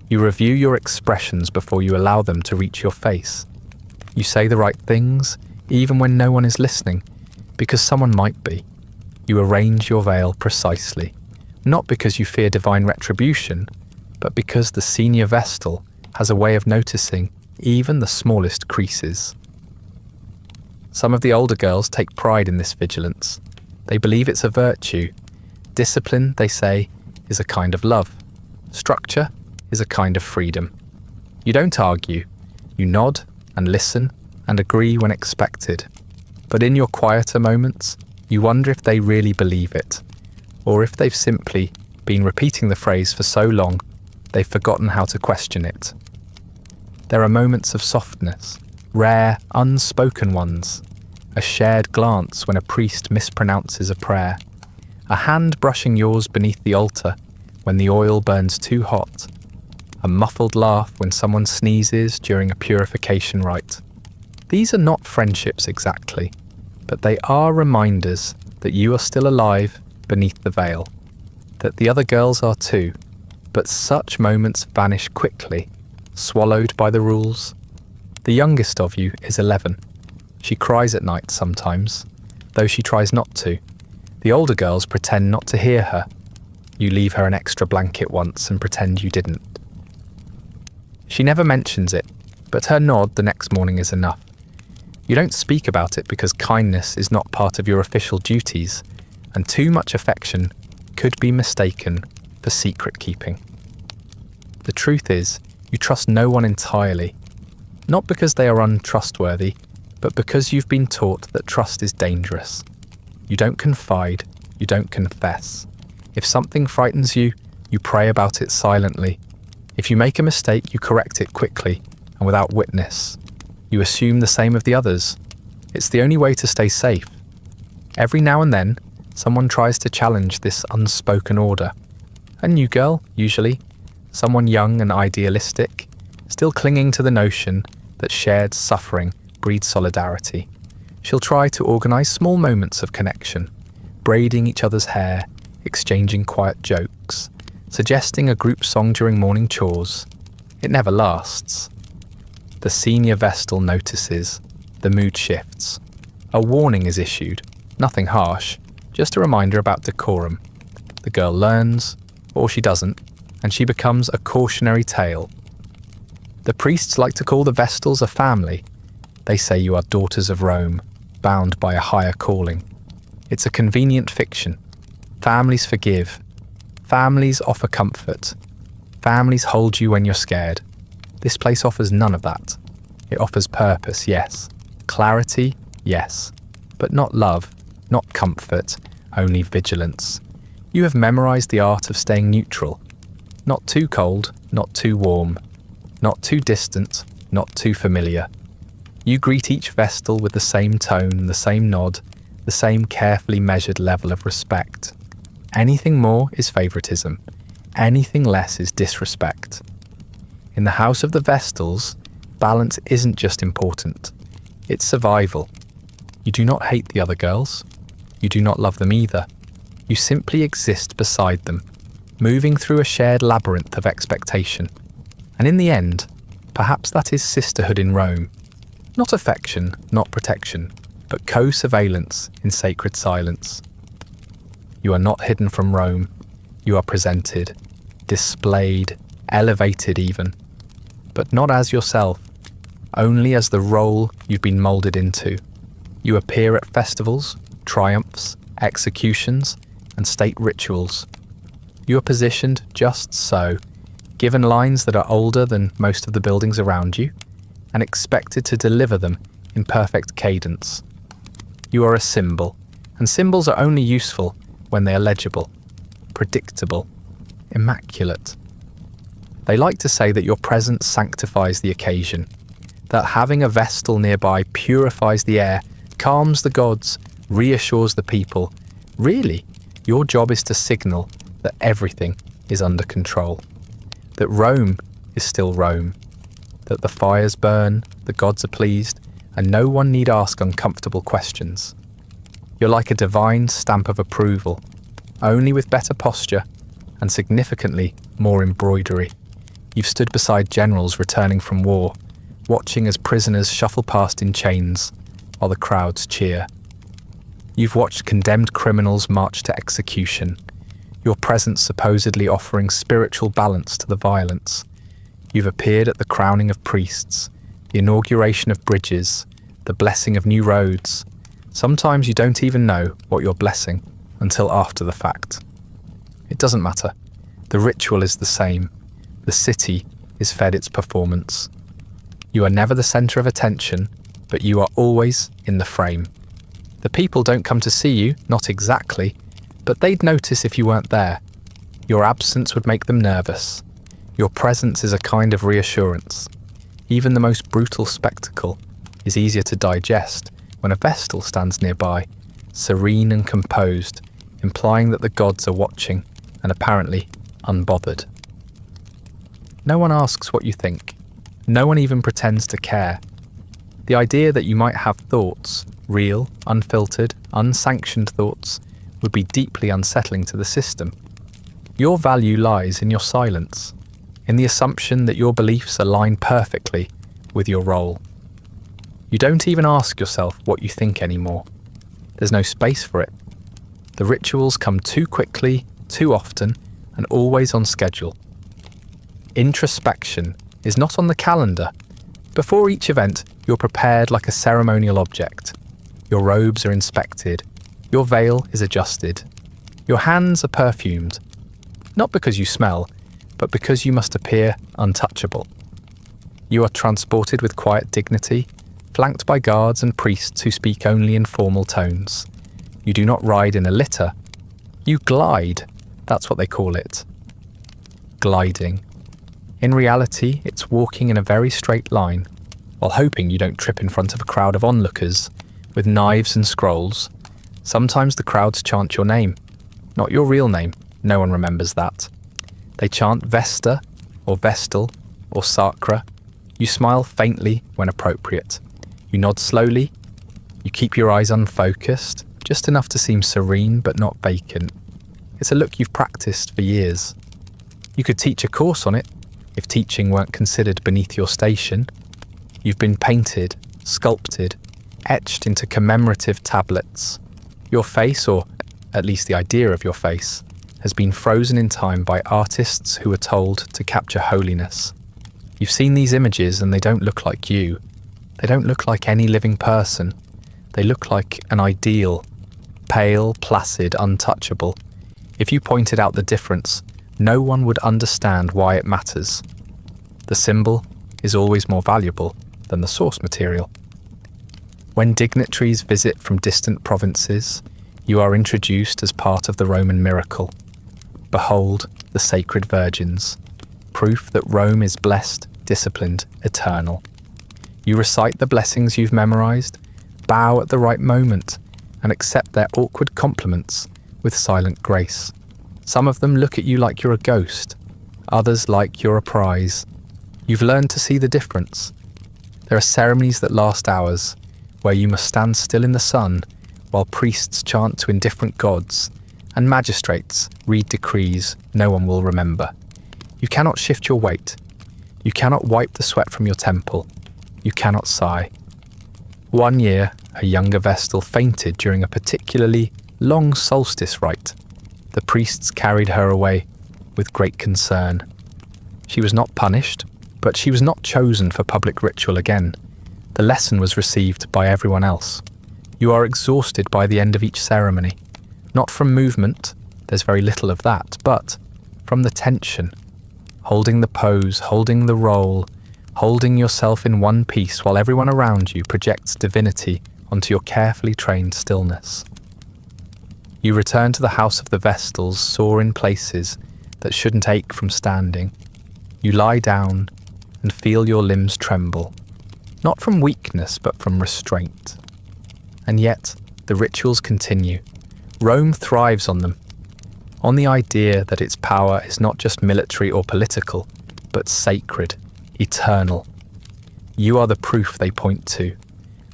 You review your expressions before you allow them to reach your face. You say the right things, even when no one is listening, because someone might be. You arrange your veil precisely, not because you fear divine retribution, but because the senior Vestal has a way of noticing even the smallest creases. Some of the older girls take pride in this vigilance. They believe it's a virtue. Discipline, they say, is a kind of love. Structure is a kind of freedom. You don't argue. You nod and listen and agree when expected. But in your quieter moments, you wonder if they really believe it, or if they've simply been repeating the phrase for so long, they've forgotten how to question it. There are moments of softness, rare, unspoken ones. A shared glance when a priest mispronounces a prayer. A hand brushing yours beneath the altar when the oil burns too hot. A muffled laugh when someone sneezes during a purification rite. These are not friendships exactly, but they are reminders that you are still alive beneath the veil, that the other girls are too, but such moments vanish quickly, swallowed by the rules. The youngest of you is 11. She cries at night sometimes, though she tries not to. The older girls pretend not to hear her. You leave her an extra blanket once and pretend you didn't. She never mentions it, but her nod the next morning is enough. You don't speak about it because kindness is not part of your official duties, and too much affection could be mistaken for secret keeping. The truth is, you trust no one entirely, not because they are untrustworthy, but because you've been taught that trust is dangerous. You don't confide, you don't confess. If something frightens you, you pray about it silently. If you make a mistake, you correct it quickly and without witness. You assume the same of the others. It's the only way to stay safe. Every now and then, someone tries to challenge this unspoken order. A new girl, usually, someone young and idealistic, still clinging to the notion that shared suffering breeds solidarity. She'll try to organise small moments of connection, braiding each other's hair, exchanging quiet jokes, suggesting a group song during morning chores. It never lasts. The senior Vestal notices. The mood shifts. A warning is issued, nothing harsh, just a reminder about decorum. The girl learns, or she doesn't, and she becomes a cautionary tale. The priests like to call the Vestals a family. They say you are daughters of Rome, bound by a higher calling. It's a convenient fiction. Families forgive. Families offer comfort. Families hold you when you're scared. This place offers none of that. It offers purpose, yes. Clarity, yes. But not love, not comfort, only vigilance. You have memorized the art of staying neutral. Not too cold, not too warm. Not too distant, not too familiar. You greet each Vestal with the same tone, the same nod, the same carefully measured level of respect. Anything more is favouritism. Anything less is disrespect. In the house of the Vestals, balance isn't just important. It's survival. You do not hate the other girls. You do not love them either. You simply exist beside them, moving through a shared labyrinth of expectation. And in the end, perhaps that is sisterhood in Rome. Not affection, not protection, but co-surveillance in sacred silence. You are not hidden from Rome. You are presented, displayed, elevated even, but not as yourself, only as the role you've been moulded into. You appear at festivals, triumphs, executions, and state rituals. You are positioned just so, given lines that are older than most of the buildings around you, and expected to deliver them in perfect cadence. You are a symbol, and symbols are only useful when they are legible, predictable, immaculate. They like to say that your presence sanctifies the occasion, that having a Vestal nearby purifies the air, calms the gods, reassures the people. Really, your job is to signal that everything is under control, that Rome is still Rome, that the fires burn, the gods are pleased, and no one need ask uncomfortable questions. You're like a divine stamp of approval, only with better posture and significantly more embroidery. You've stood beside generals returning from war, watching as prisoners shuffle past in chains while the crowds cheer. You've watched condemned criminals march to execution, your presence supposedly offering spiritual balance to the violence. You've appeared at the crowning of priests, the inauguration of bridges, the blessing of new roads. Sometimes you don't even know what you're blessing until after the fact. It doesn't matter. The ritual is the same. The city is fed its performance. You are never the centre of attention, but you are always in the frame. The people don't come to see you, not exactly, but they'd notice if you weren't there. Your absence would make them nervous. Your presence is a kind of reassurance. Even the most brutal spectacle is easier to digest when a Vestal stands nearby, serene and composed, implying that the gods are watching and apparently unbothered. No one asks what you think. No one even pretends to care. The idea that you might have thoughts, real, unfiltered, unsanctioned thoughts, would be deeply unsettling to the system. Your value lies in your silence, in the assumption that your beliefs align perfectly with your role. You don't even ask yourself what you think anymore. There's no space for it. The rituals come too quickly, too often, and always on schedule. Introspection is not on the calendar. Before each event, you're prepared like a ceremonial object. Your robes are inspected. Your veil is adjusted. Your hands are perfumed. Not because you smell, but because you must appear untouchable. You are transported with quiet dignity, flanked by guards and priests who speak only in formal tones. You do not ride in a litter. You glide. That's what they call it. Gliding. In reality, it's walking in a very straight line, while hoping you don't trip in front of a crowd of onlookers with knives and scrolls. Sometimes the crowds chant your name, not your real name. No one remembers that. They chant Vesta, or Vestal, or Sacra. You smile faintly when appropriate. You nod slowly. You keep your eyes unfocused, just enough to seem serene but not vacant. It's a look you've practiced for years. You could teach a course on it, if teaching weren't considered beneath your station. You've been painted, sculpted, etched into commemorative tablets. Your face, or at least the idea of your face, has been frozen in time by artists who were told to capture holiness. You've seen these images and they don't look like you. They don't look like any living person. They look like an ideal, pale, placid, untouchable. If you pointed out the difference, no one would understand why it matters. The symbol is always more valuable than the source material. When dignitaries visit from distant provinces, you are introduced as part of the Roman miracle. Behold the sacred virgins, proof that Rome is blessed disciplined, eternal. You recite the blessings you've memorized, bow at the right moment, and accept their awkward compliments with silent grace. Some of them look at you like you're a ghost, others like you're a prize. You've learned to see the difference. There are ceremonies that last hours, where you must stand still in the sun while priests chant to indifferent gods, and magistrates read decrees no one will remember. You cannot shift your weight. You cannot wipe the sweat from your temple. You cannot sigh. One year, a younger Vestal fainted during a particularly long solstice rite. The priests carried her away with great concern. She was not punished, but she was not chosen for public ritual again. The lesson was received by everyone else. You are exhausted by the end of each ceremony, not from movement, there's very little of that, but from the tension, holding the pose, holding the role, holding yourself in one piece while everyone around you projects divinity onto your carefully trained stillness. You return to the house of the Vestals, sore in places that shouldn't ache from standing. You lie down and feel your limbs tremble, not from weakness but from restraint. And yet, the rituals continue. Rome thrives on them, on the idea that its power is not just military or political, but sacred, eternal. You are the proof they point to,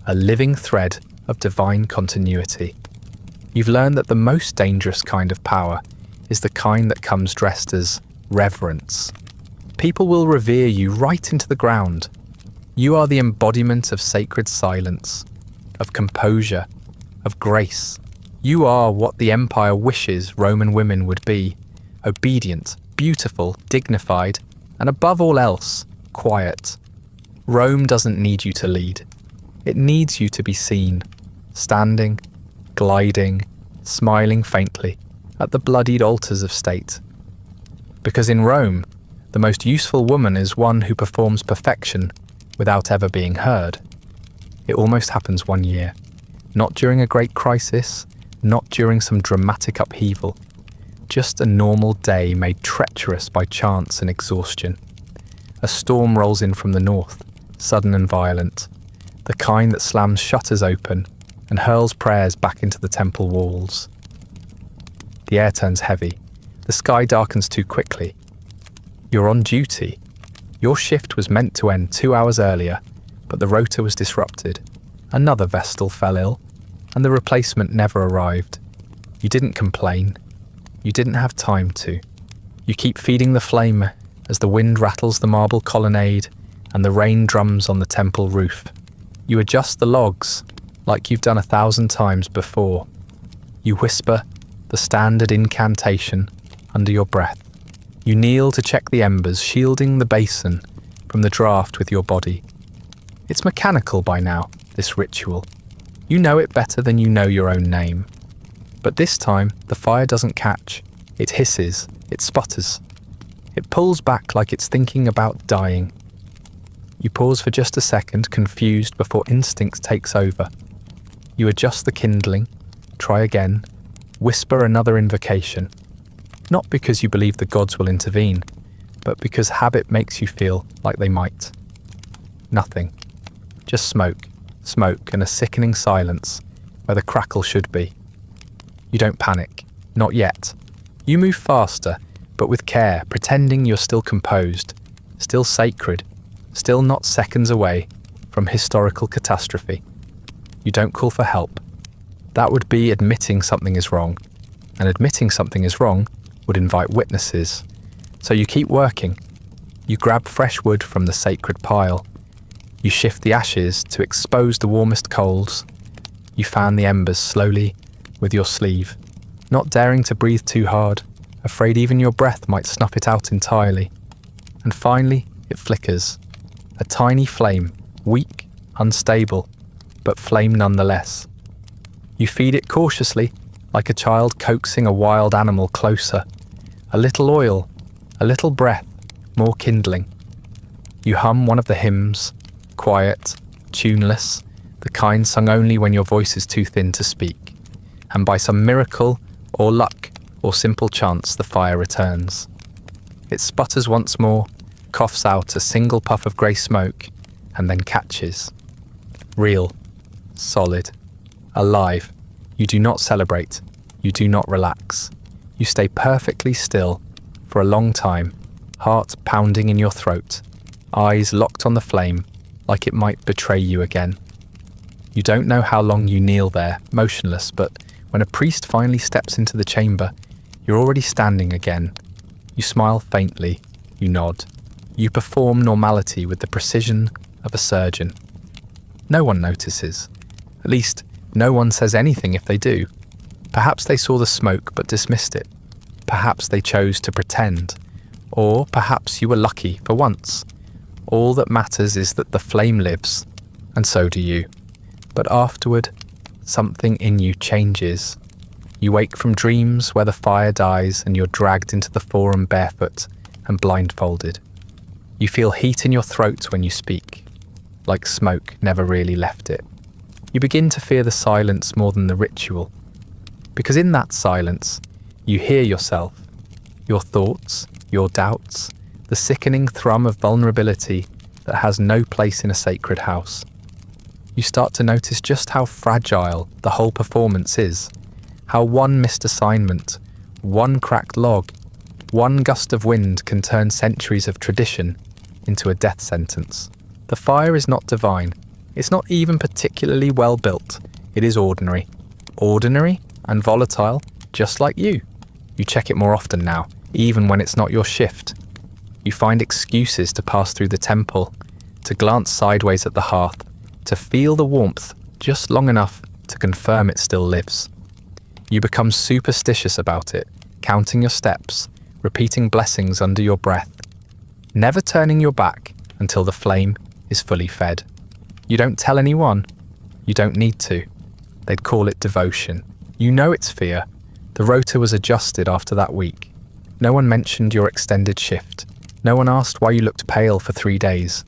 a living thread of divine continuity. You've learned that the most dangerous kind of power is the kind that comes dressed as reverence. People will revere you right into the ground. You are the embodiment of sacred silence, of composure, of grace. You are what the empire wishes Roman women would be: obedient, beautiful, dignified, and above all else, quiet. Rome doesn't need you to lead. It needs you to be seen, standing, gliding, smiling faintly at the bloodied altars of state. Because in Rome, the most useful woman is one who performs perfection without ever being heard. It almost happens one year, not during a great crisis, not during some dramatic upheaval, just a normal day made treacherous by chance and exhaustion. A storm rolls in from the north, sudden and violent, the kind that slams shutters open and hurls prayers back into the temple walls. The air turns heavy, the sky darkens too quickly. You're on duty. Your shift was meant to end 2 hours earlier, but the rota was disrupted. Another Vestal fell ill, and the replacement never arrived. You didn't complain. You didn't have time to. You keep feeding the flame as the wind rattles the marble colonnade and the rain drums on the temple roof. You adjust the logs like you've done 1,000 times before. You whisper the standard incantation under your breath. You kneel to check the embers, shielding the basin from the draft with your body. It's mechanical by now, this ritual. You know it better than you know your own name. But this time, the fire doesn't catch. It hisses, it sputters. It pulls back like it's thinking about dying. You pause for just a second, confused, before instinct takes over. You adjust the kindling, try again, whisper another invocation. Not because you believe the gods will intervene, but because habit makes you feel like they might. Nothing. Just smoke, and a sickening silence where the crackle should be. You don't panic. Not yet. You move faster, but with care, pretending you're still composed, still sacred, still not seconds away from historical catastrophe. You don't call for help. That would be admitting something is wrong, and admitting something is wrong would invite witnesses. So you keep working. You grab fresh wood from the sacred pile. You shift the ashes to expose the warmest coals. You fan the embers slowly with your sleeve, not daring to breathe too hard, afraid even your breath might snuff it out entirely. And finally, it flickers. A tiny flame, weak, unstable, but flame nonetheless. You feed it cautiously, like a child coaxing a wild animal closer. A little oil, a little breath, more kindling. You hum one of the hymns, quiet, tuneless, the kind sung only when your voice is too thin to speak. And by some miracle, or luck, or simple chance, the fire returns. It sputters once more, coughs out a single puff of grey smoke and then catches. Real, solid, alive. You do not celebrate. You do not relax. You stay perfectly still for a long time, heart pounding in your throat, eyes locked on the flame like it might betray you again. You don't know how long you kneel there, motionless, but when a priest finally steps into the chamber, you're already standing again. You smile faintly, you nod. You perform normality with the precision of a surgeon. No one notices. At least, no one says anything if they do. Perhaps they saw the smoke but dismissed it. Perhaps they chose to pretend. Or perhaps you were lucky for once. All that matters is that the flame lives, and so do you. But afterward, something in you changes. You wake from dreams where the fire dies and you're dragged into the forum barefoot and blindfolded. You feel heat in your throat when you speak, like smoke never really left it. You begin to fear the silence more than the ritual, because in that silence, you hear yourself, your thoughts, your doubts, the sickening thrum of vulnerability that has no place in a sacred house. You start to notice just how fragile the whole performance is, how one missed assignment, one cracked log, one gust of wind can turn centuries of tradition into a death sentence. The fire is not divine. It's not even particularly well built. It is ordinary. Ordinary and volatile, just like you. You check it more often now, even when it's not your shift. You find excuses to pass through the temple, to glance sideways at the hearth, to feel the warmth just long enough to confirm it still lives. You become superstitious about it, counting your steps, repeating blessings under your breath, never turning your back until the flame is fully fed. You don't tell anyone. You don't need to. They'd call it devotion. You know it's fear. The rota was adjusted after that week. No one mentioned your extended shift. No one asked why you looked pale for 3 days.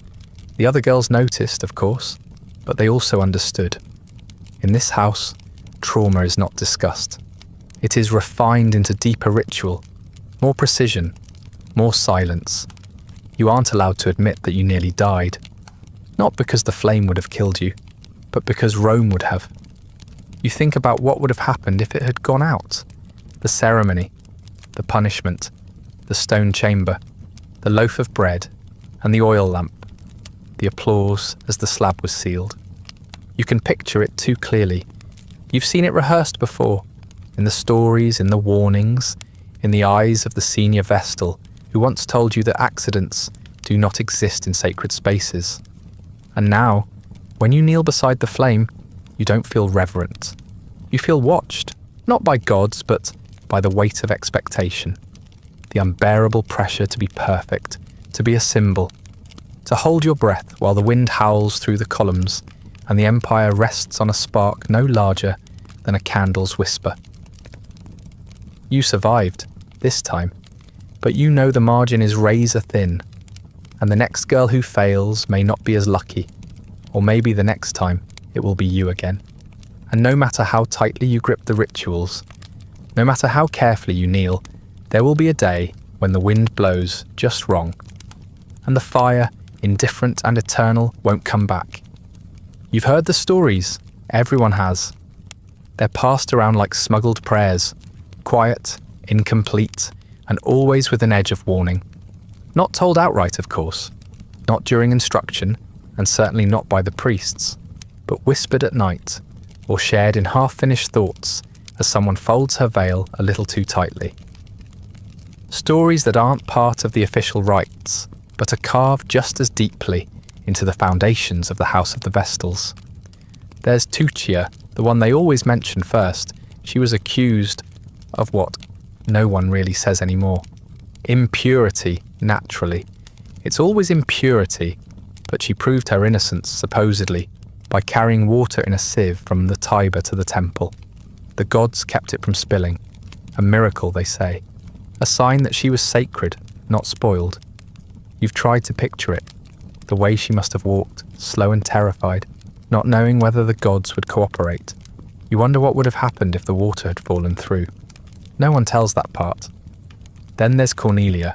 The other girls noticed, of course, but they also understood. In this house, trauma is not discussed. It is refined into deeper ritual, more precision, more silence. You aren't allowed to admit that you nearly died. Not because the flame would have killed you, but because Rome would have. You think about what would have happened if it had gone out. The ceremony, the punishment, the stone chamber, the loaf of bread, and the oil lamp, the applause as the slab was sealed. You can picture it too clearly. You've seen it rehearsed before, in the stories, in the warnings, in the eyes of the senior Vestal, who once told you that accidents do not exist in sacred spaces. And now, when you kneel beside the flame, you don't feel reverent. You feel watched, not by gods, but by the weight of expectation. The unbearable pressure to be perfect, to be a symbol, to hold your breath while the wind howls through the columns and the empire rests on a spark no larger than a candle's whisper. You survived, this time, but you know the margin is razor thin, and the next girl who fails may not be as lucky, or maybe the next time it will be you again. And no matter how tightly you grip the rituals, no matter how carefully you kneel, there will be a day when the wind blows just wrong, and the fire, indifferent and eternal, won't come back. You've heard the stories, everyone has. They're passed around like smuggled prayers, quiet, incomplete, and always with an edge of warning. Not told outright, of course, not during instruction, and certainly not by the priests, but whispered at night, or shared in half-finished thoughts as someone folds her veil a little too tightly. Stories that aren't part of the official rites, but are carved just as deeply into the foundations of the House of the Vestals. There's Tuccia, the one they always mention first. She was accused of what no one really says anymore. Impurity, naturally. It's always impurity, but she proved her innocence, supposedly, by carrying water in a sieve from the Tiber to the temple. The gods kept it from spilling. A miracle, they say. A sign that she was sacred, not spoiled. You've tried to picture it. The way she must have walked, slow and terrified, not knowing whether the gods would cooperate. You wonder what would have happened if the water had fallen through. No one tells that part. Then there's Cornelia.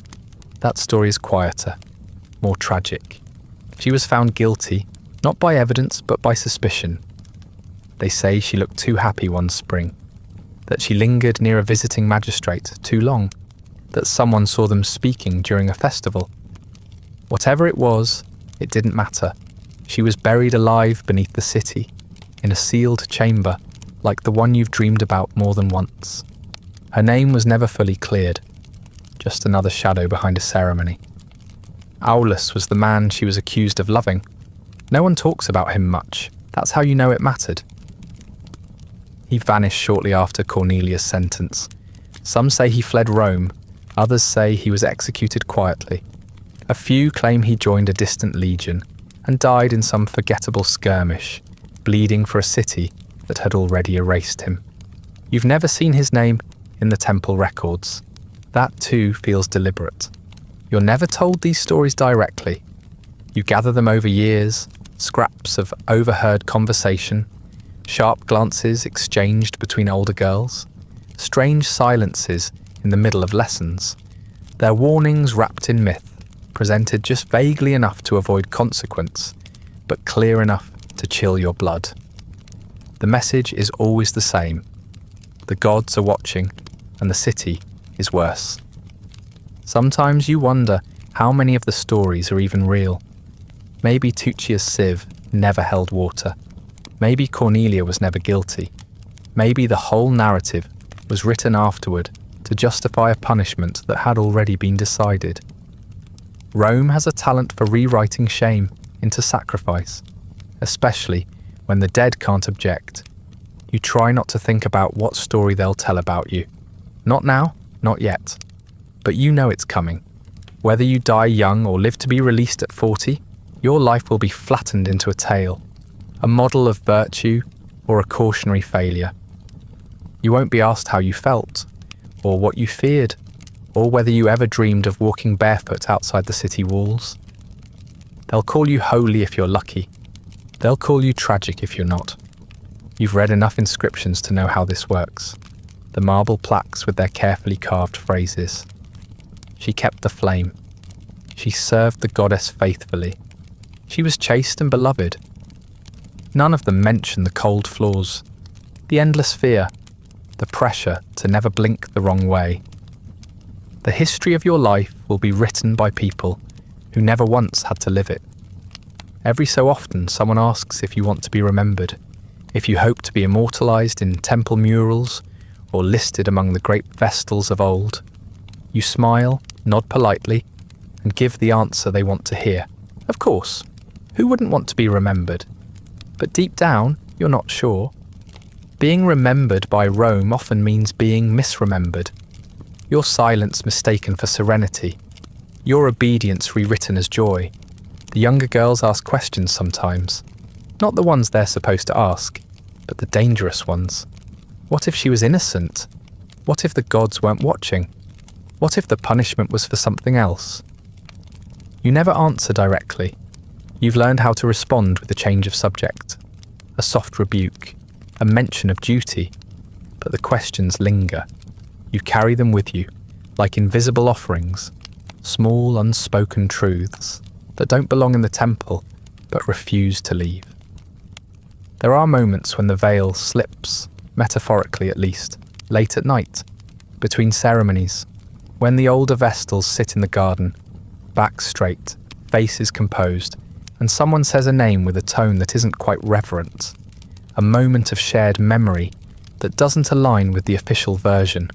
That story is quieter. more tragic. She was found guilty, not by evidence but by suspicion. They say she looked too happy one spring, that she lingered near a visiting magistrate too long, that someone saw them speaking during a festival. Whatever it was, it didn't matter. She was buried alive beneath the city, in a sealed chamber, like the one you've dreamed about more than once. Her name was never fully cleared, just another shadow behind a ceremony. Aulus was the man she was accused of loving. No one talks about him much. That's how you know it mattered. He vanished shortly after Cornelia's sentence. Some say he fled Rome, others say he was executed quietly. A few claim he joined a distant legion and died in some forgettable skirmish, bleeding for a city that had already erased him. You've never seen his name in the temple records. That too feels deliberate. You're never told these stories directly. You gather them over years, scraps of overheard conversation, sharp glances exchanged between older girls, strange silences in the middle of lessons. They're warnings wrapped in myth, presented just vaguely enough to avoid consequence, but clear enough to chill your blood. The message is always the same. The gods are watching, and the city is worse. Sometimes you wonder how many of the stories are even real. Maybe Tuccia's sieve never held water. Maybe Cornelia was never guilty. Maybe the whole narrative was written afterward to justify a punishment that had already been decided. Rome has a talent for rewriting shame into sacrifice, especially when the dead can't object. You try not to think about what story they'll tell about you. Not now, not yet. But you know it's coming. Whether you die young or live to be released at 40, your life will be flattened into a tale, a model of virtue or a cautionary failure. You won't be asked how you felt, or what you feared, or whether you ever dreamed of walking barefoot outside the city walls. They'll call you holy if you're lucky. They'll call you tragic if you're not. You've read enough inscriptions to know how this works. The marble plaques with their carefully carved phrases. She kept the flame. She served the goddess faithfully. She was chaste and beloved. None of them mention the cold flaws, the endless fear, the pressure to never blink the wrong way. The history of your life will be written by people who never once had to live it. Every so often, someone asks if you want to be remembered, if you hope to be immortalized in temple murals or listed among the great Vestals of old. You smile, nod politely, and give the answer they want to hear. Of course, who wouldn't want to be remembered? But deep down, you're not sure. Being remembered by Rome often means being misremembered. Your silence mistaken for serenity. Your obedience rewritten as joy. The younger girls ask questions sometimes. Not the ones they're supposed to ask, but the dangerous ones. What if she was innocent? What if the gods weren't watching? What if the punishment was for something else? You never answer directly. You've learned how to respond with a change of subject, a soft rebuke, a mention of duty, but the questions linger. You carry them with you, like invisible offerings, small unspoken truths that don't belong in the temple, but refuse to leave. There are moments when the veil slips, metaphorically at least, late at night, between ceremonies, when the older Vestals sit in the garden, backs straight, faces composed, and someone says a name with a tone that isn't quite reverent, a moment of shared memory that doesn't align with the official version.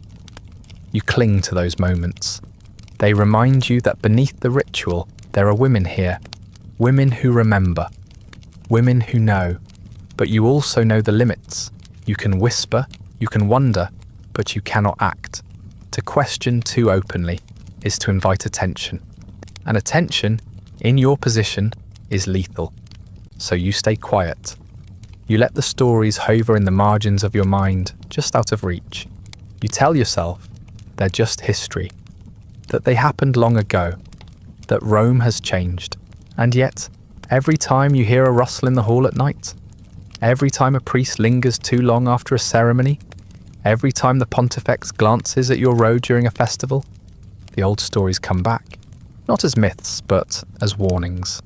You cling to those moments. They remind you that beneath the ritual, there are women here, women who remember, women who know, but you also know the limits. You can whisper, you can wonder, but you cannot act. To question too openly is to invite attention, and attention, in your position, is lethal. So you stay quiet. You let the stories hover in the margins of your mind, just out of reach. You tell yourself they're just history, that they happened long ago, that Rome has changed. And yet, every time you hear a rustle in the hall at night, every time a priest lingers too long after a ceremony, every time the pontifex glances at your road during a festival, the old stories come back. not as myths, but as warnings.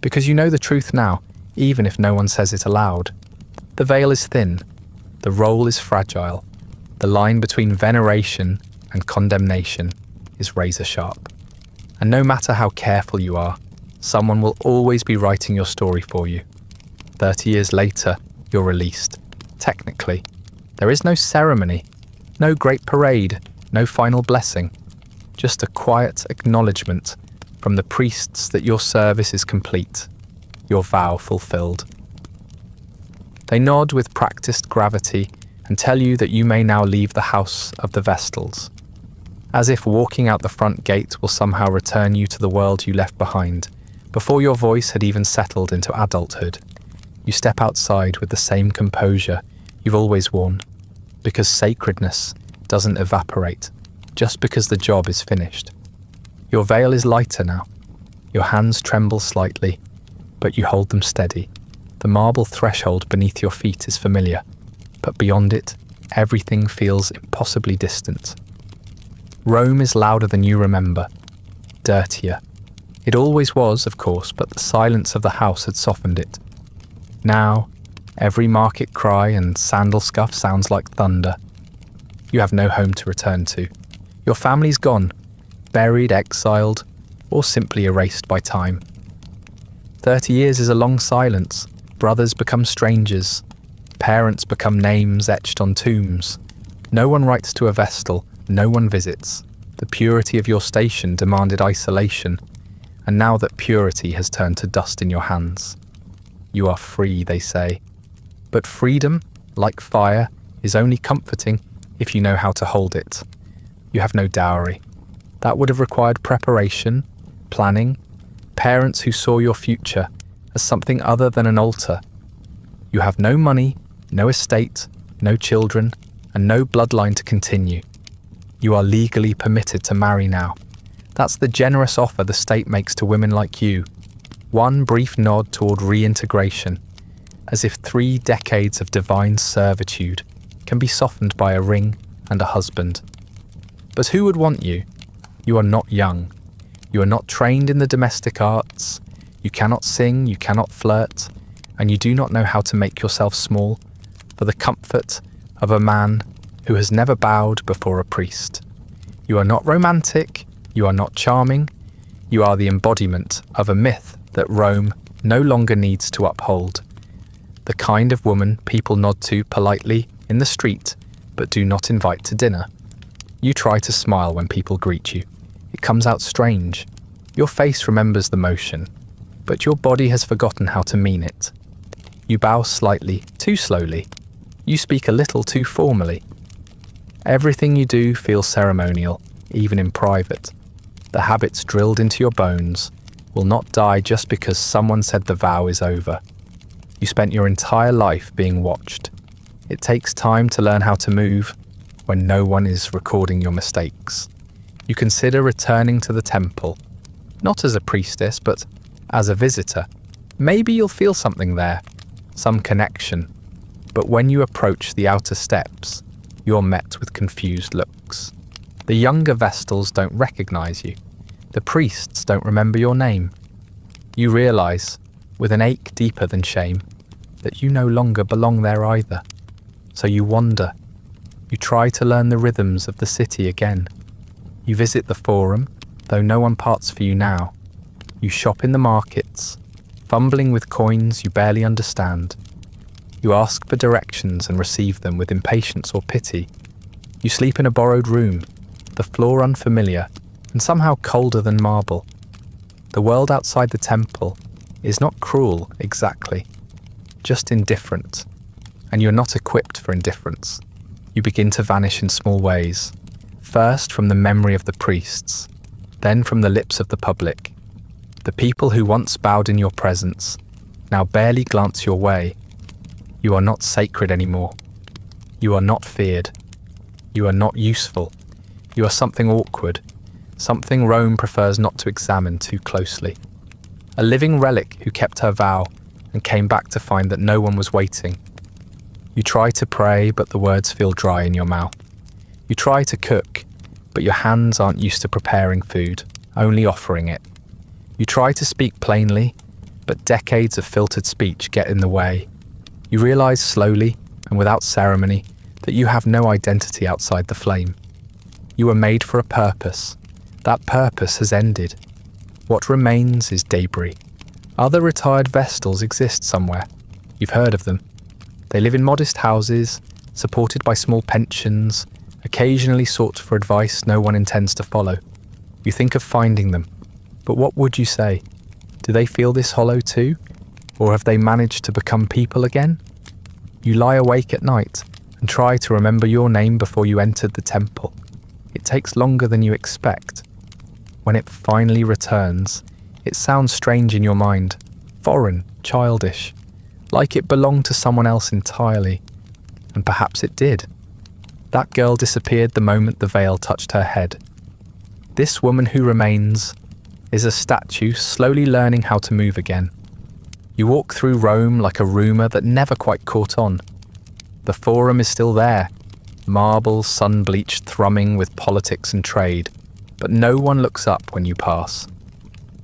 Because you know the truth now, even if no one says it aloud. The veil is thin, the role is fragile, the line between veneration and condemnation is razor sharp. And no matter how careful you are, someone will always be writing your story for you. 30 years later, you're released. Technically, there is no ceremony, no great parade, no final blessing, just a quiet acknowledgement from the priests that your service is complete, your vow fulfilled. They nod with practiced gravity and tell you that you may now leave the house of the Vestals, as if walking out the front gate will somehow return you to the world you left behind, before your voice had even settled into adulthood. You step outside with the same composure you've always worn, because sacredness doesn't evaporate just because the job is finished. Your veil is lighter now. Your hands tremble slightly, but you hold them steady. The marble threshold beneath your feet is familiar, but beyond it, everything feels impossibly distant. Rome is louder than you remember, dirtier. It always was, of course, but the silence of the house had softened it. Now, every market cry and sandal scuff sounds like thunder. You have no home to return to. Your family's gone, buried, exiled, or simply erased by time. 30 years is a long silence. Brothers become strangers. Parents become names etched on tombs. No one writes to a Vestal, no one visits. The purity of your station demanded isolation, and now that purity has turned to dust in your hands. You are free, they say. But freedom, like fire, is only comforting if you know how to hold it. You have no dowry. That would have required preparation, planning, parents who saw your future as something other than an altar. You have no money, no estate, no children, and no bloodline to continue. You are legally permitted to marry now. That's the generous offer the state makes to women like you. One brief nod toward reintegration, as if 3 decades of divine servitude can be softened by a ring and a husband. But who would want you? You are not young. You are not trained in the domestic arts. You cannot sing, you cannot flirt, and you do not know how to make yourself small for the comfort of a man who has never bowed before a priest. You are not romantic, you are not charming, you are the embodiment of a myth that Rome no longer needs to uphold. The kind of woman people nod to politely in the street, but do not invite to dinner. You try to smile when people greet you. It comes out strange. Your face remembers the motion, but your body has forgotten how to mean it. You bow slightly, too slowly. You speak a little too formally. Everything you do feels ceremonial, even in private. The habits drilled into your bones will not die just because someone said the vow is over. You spent your entire life being watched. It takes time to learn how to move when no one is recording your mistakes. You consider returning to the temple, not as a priestess, but as a visitor. Maybe you'll feel something there, some connection. But when you approach the outer steps, you're met with confused looks. The younger Vestals don't recognize you. The priests don't remember your name. You realize, with an ache deeper than shame, that you no longer belong there either. So you wander. You try to learn the rhythms of the city again. You visit the forum, though no one parts for you now. You shop in the markets, fumbling with coins you barely understand. You ask for directions and receive them with impatience or pity. You sleep in a borrowed room, the floor unfamiliar and somehow colder than marble. The world outside the temple is not cruel exactly, just indifferent, and you're not equipped for indifference. You begin to vanish in small ways, first from the memory of the priests, then from the lips of the public. The people who once bowed in your presence now barely glance your way. You are not sacred anymore. You are not feared. You are not useful. You are something awkward, something Rome prefers not to examine too closely. A living relic who kept her vow and came back to find that no one was waiting. You try to pray, but the words feel dry in your mouth. You try to cook, but your hands aren't used to preparing food. only offering it. You try to speak plainly, but decades of filtered speech get in the way. You realize slowly and without ceremony that you have no identity outside the flame. You were made for a purpose. That purpose has ended. What remains is debris. Other retired Vestals exist somewhere. You've heard of them. They live in modest houses, supported by small pensions, occasionally sought for advice no one intends to follow. You think of finding them, but what would you say? Do they feel this hollow too? Or have they managed to become people again? You lie awake at night and try to remember your name before you entered the temple. It takes longer than you expect. When it finally returns, it sounds strange in your mind, foreign, childish, like it belonged to someone else entirely. And perhaps it did. That girl disappeared the moment the veil touched her head. This woman who remains is a statue slowly learning how to move again. You walk through Rome like a rumour that never quite caught on. The Forum is still there, marble sun-bleached thrumming with politics and trade, but no one looks up when you pass.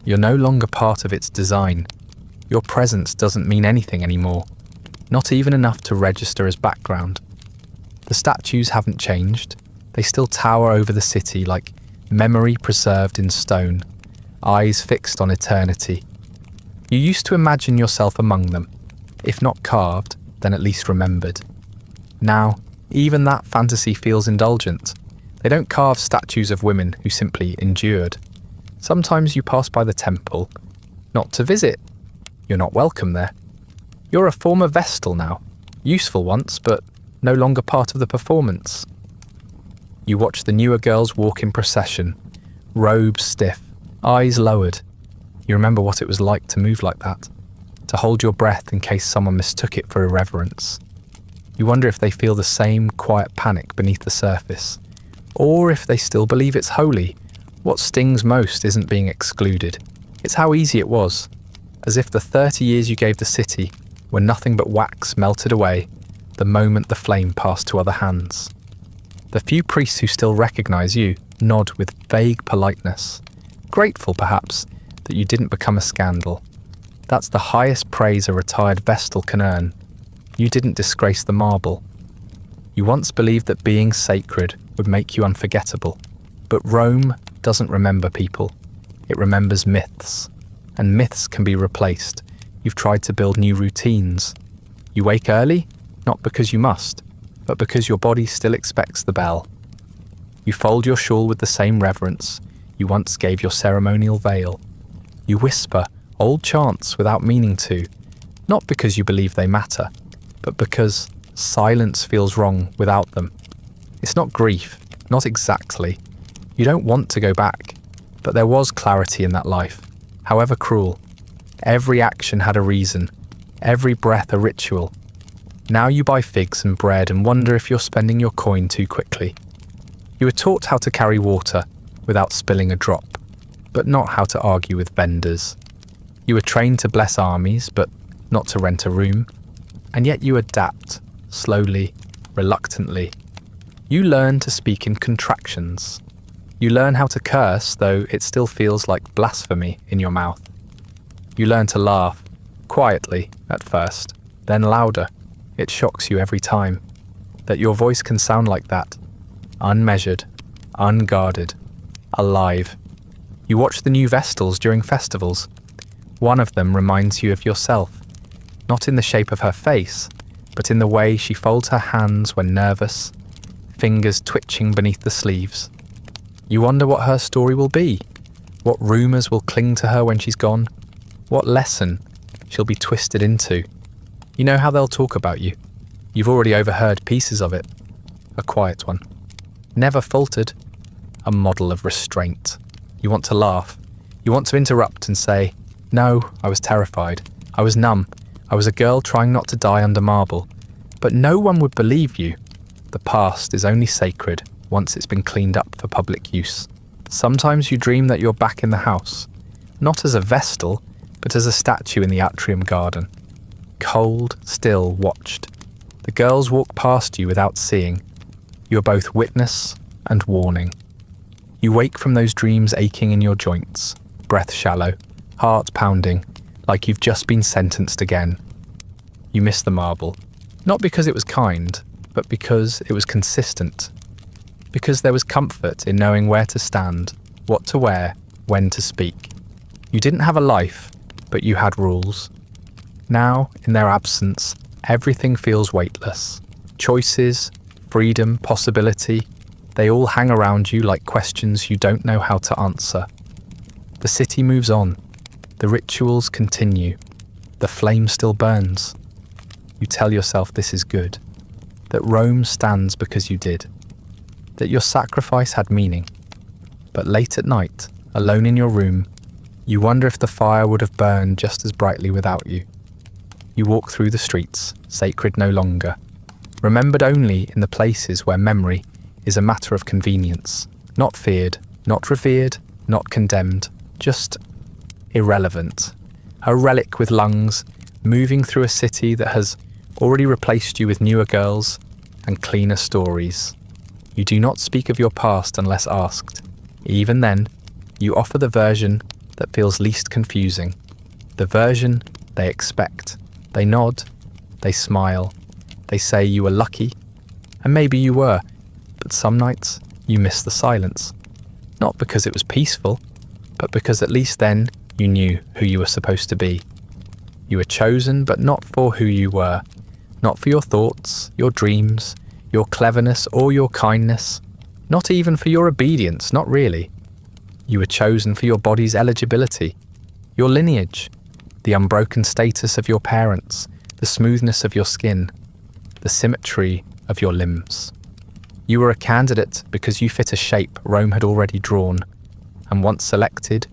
You're no longer part of its design. Your presence doesn't mean anything anymore, not even enough to register as background. The statues haven't changed. They still tower over the city like memory preserved in stone, eyes fixed on eternity. You used to imagine yourself among them, if not carved, then at least remembered. Now, even that fantasy feels indulgent. They don't carve statues of women who simply endured. Sometimes you pass by the temple, not to visit. You're not welcome there. You're a former Vestal now, useful once, but no longer part of the performance. You watch the newer girls walk in procession, robes stiff, eyes lowered. You remember what it was like to move like that, to hold your breath in case someone mistook it for irreverence. You wonder if they feel the same quiet panic beneath the surface, or if they still believe it's holy. What stings most isn't being excluded. It's how easy it was, as if the 30 years you gave the city were nothing but wax melted away the moment the flame passed to other hands. The few priests who still recognize you nod with vague politeness, grateful perhaps that you didn't become a scandal. That's the highest praise a retired Vestal can earn. You didn't disgrace the marble. You once believed that being sacred would make you unforgettable, but Rome doesn't remember people. It remembers myths, and myths can be replaced. You've tried to build new routines. You wake early, not because you must, but because your body still expects the bell. You fold your shawl with the same reverence you once gave your ceremonial veil. You whisper old chants without meaning to, not because you believe they matter, but because silence feels wrong without them. It's not grief, not exactly. You don't want to go back, but there was clarity in that life, however cruel. Every action had a reason, every breath a ritual. Now you buy figs and bread and wonder if you're spending your coin too quickly. You were taught how to carry water without spilling a drop, but not how to argue with vendors. You were trained to bless armies, but not to rent a room. And yet you adapt, slowly, reluctantly. You learn to speak in contractions. You learn how to curse, though it still feels like blasphemy in your mouth. You learn to laugh, quietly at first, then louder. It shocks you every time, that your voice can sound like that, unmeasured, unguarded, alive. You watch the new Vestals during festivals. One of them reminds you of yourself, not in the shape of her face, but in the way she folds her hands when nervous, fingers twitching beneath the sleeves. You wonder what her story will be, what rumours will cling to her when she's gone, what lesson she'll be twisted into. You know how they'll talk about you. You've already overheard pieces of it. A quiet one. Never faltered. A model of restraint. You want to laugh. You want to interrupt and say, "No, I was terrified. I was numb. I was a girl trying not to die under marble." But no one would believe you. The past is only sacred once it's been cleaned up for public use. Sometimes you dream that you're back in the house, not as a Vestal, but as a statue in the atrium garden. Cold, still watched. The girls walk past you without seeing. You are both witness and warning. You wake from those dreams aching in your joints, breath shallow, heart pounding, like you've just been sentenced again. You miss the marble, not because it was kind, but because it was consistent. Because there was comfort in knowing where to stand, what to wear, when to speak. You didn't have a life, but you had rules. Now, in their absence, everything feels weightless. Choices, freedom, possibility, they all hang around you like questions you don't know how to answer. The city moves on. The rituals continue. The flame still burns. You tell yourself this is good, that Rome stands because you did, that your sacrifice had meaning. But late at night, alone in your room, you wonder if the fire would have burned just as brightly without you. You walk through the streets, sacred no longer, remembered only in the places where memory is a matter of convenience, not feared, not revered, not condemned, just irrelevant. A relic with lungs, moving through a city that has already replaced you with newer girls and cleaner stories. You do not speak of your past unless asked. Even then, you offer the version that feels least confusing, the version they expect. They nod, they smile, they say you were lucky, and maybe you were, but some nights you miss the silence. Not because it was peaceful, but because at least then you knew who you were supposed to be. You were chosen, but not for who you were, not for your thoughts, your dreams, your cleverness or your kindness, not even for your obedience, not really. You were chosen for your body's eligibility, your lineage, the unbroken status of your parents, the smoothness of your skin, the symmetry of your limbs. You were a candidate because you fit a shape Rome had already drawn, and once selected,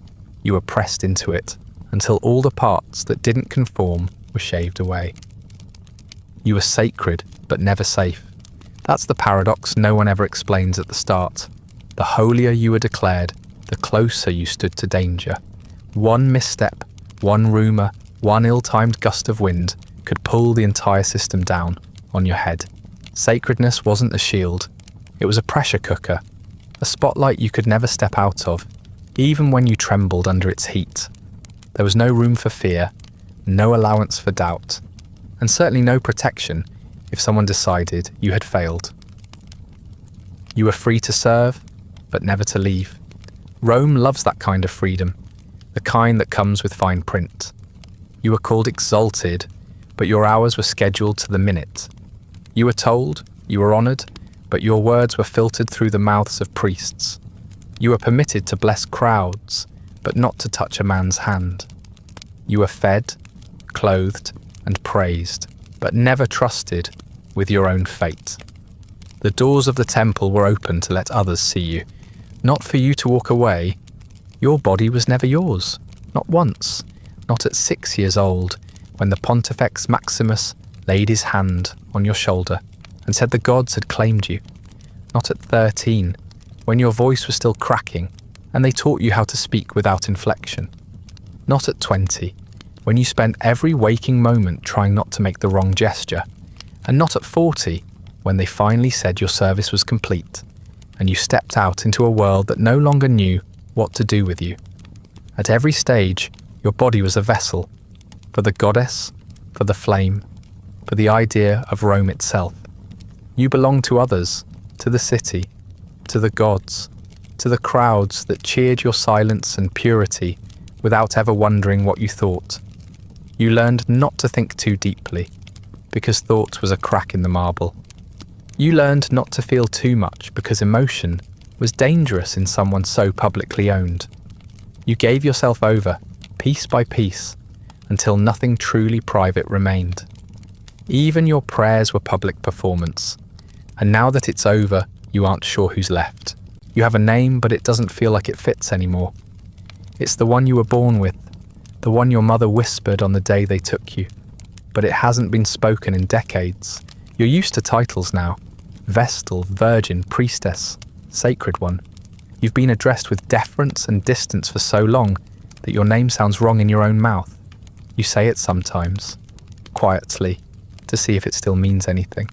you were pressed into it until all the parts that didn't conform were shaved away. You were sacred, but never safe. That's the paradox no one ever explains at the start. The holier you were declared, the closer you stood to danger. One misstep, one rumour, one ill-timed gust of wind could pull the entire system down on your head. Sacredness wasn't a shield. It was a pressure cooker, a spotlight you could never step out of, even when you trembled under its heat. There was no room for fear, no allowance for doubt, and certainly no protection if someone decided you had failed. You were free to serve, but never to leave. Rome loves that kind of freedom, the kind that comes with fine print. You were called exalted, but your hours were scheduled to the minute. You were told, you were honoured, but your words were filtered through the mouths of priests. You were permitted to bless crowds, but not to touch a man's hand. You were fed, clothed, and praised, but never trusted with your own fate. The doors of the temple were open to let others see you, not for you to walk away. Your body was never yours, not once, not at 6 years old, when the Pontifex Maximus laid his hand on your shoulder and said the gods had claimed you. Not at 13, when your voice was still cracking and they taught you how to speak without inflection. Not at 20, when you spent every waking moment trying not to make the wrong gesture. And not at 40, when they finally said your service was complete and you stepped out into a world that no longer knew what to do with you. At every stage, your body was a vessel, for the goddess, for the flame, for the idea of Rome itself. You belonged to others, to the city, to the gods, to the crowds that cheered your silence and purity without ever wondering what you thought. You learned not to think too deeply, because thought was a crack in the marble. You learned not to feel too much because emotion was dangerous in someone so publicly owned. You gave yourself over, piece by piece, until nothing truly private remained. Even your prayers were public performance, and now that it's over, you aren't sure who's left. You have a name, but it doesn't feel like it fits anymore. It's the one you were born with, the one your mother whispered on the day they took you, but it hasn't been spoken in decades. You're used to titles now: Vestal Virgin, Priestess, Sacred One. You've been addressed with deference and distance for so long that your name sounds wrong in your own mouth. You say it sometimes, quietly, to see if it still means anything.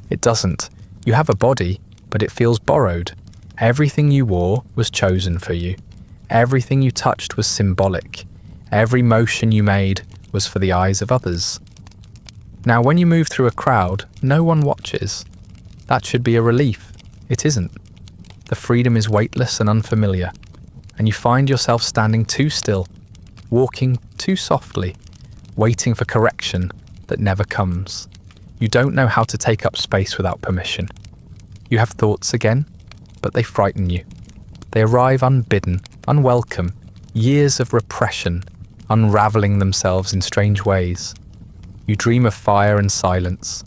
It doesn't. You have a body, but it feels borrowed. Everything you wore was chosen for you. Everything you touched was symbolic. Every motion you made was for the eyes of others. Now, when you move through a crowd, no one watches. That should be a relief. It isn't. The freedom is weightless and unfamiliar, and you find yourself standing too still, walking too softly, waiting for correction that never comes. You don't know how to take up space without permission. You have thoughts again, but they frighten you. They arrive unbidden, unwelcome, years of repression, unraveling themselves in strange ways. You dream of fire and silence.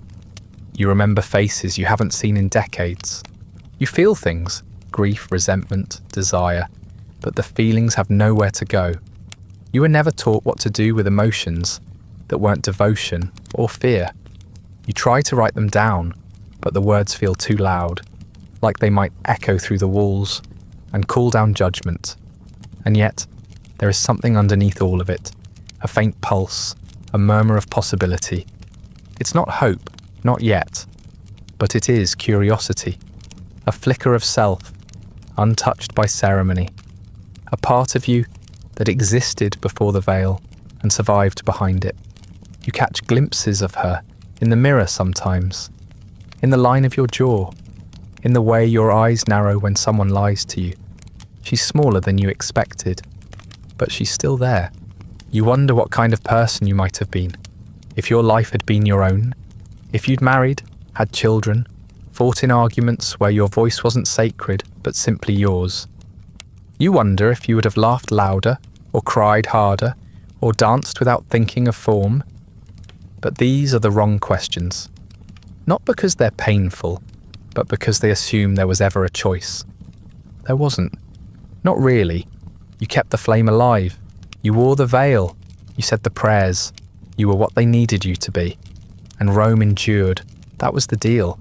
You remember faces you haven't seen in decades. You feel things, grief, resentment, desire, but the feelings have nowhere to go. You were never taught what to do with emotions that weren't devotion or fear. You try to write them down, but the words feel too loud, like they might echo through the walls and call down judgment. And yet, there is something underneath all of it, a faint pulse, a murmur of possibility. It's not hope, not yet, but it is curiosity, a flicker of self, untouched by ceremony, a part of you that existed before the veil and survived behind it. You catch glimpses of her in the mirror sometimes, in the line of your jaw, in the way your eyes narrow when someone lies to you. She's smaller than you expected, but she's still there. You wonder what kind of person you might have been, if your life had been your own, if you'd married, had children, fought in arguments where your voice wasn't sacred but simply yours. You wonder if you would have laughed louder, or cried harder, or danced without thinking of form. But these are the wrong questions. Not because they're painful, but because they assume there was ever a choice. There wasn't. Not really. You kept the flame alive. You wore the veil. You said the prayers. You were what they needed you to be. And Rome endured. That was the deal.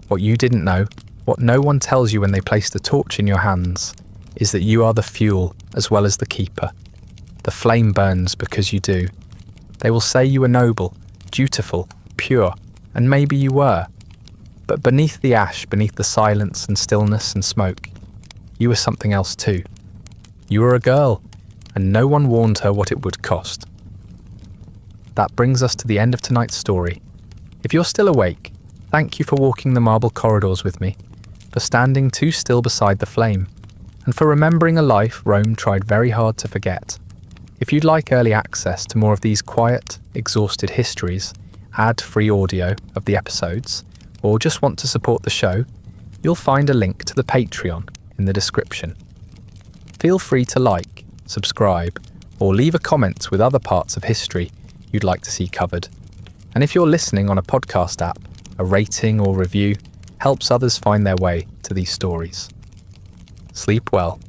What you didn't know, what no one tells you when they place the torch in your hands, is that you are the fuel as well as the keeper. The flame burns because you do. They will say you were noble, dutiful, pure, and maybe you were. But beneath the ash, beneath the silence and stillness and smoke, you were something else too. You were a girl, and no one warned her what it would cost. That brings us to the end of tonight's story. If you're still awake, thank you for walking the marble corridors with me, for standing too still beside the flame, and for remembering a life Rome tried very hard to forget. If you'd like early access to more of these quiet, exhausted histories, ad-free audio of the episodes, or just want to support the show, you'll find a link to the Patreon in the description. Feel free to like, subscribe, or leave a comment with other parts of history you'd like to see covered. And if you're listening on a podcast app, a rating or review helps others find their way to these stories. Sleep well.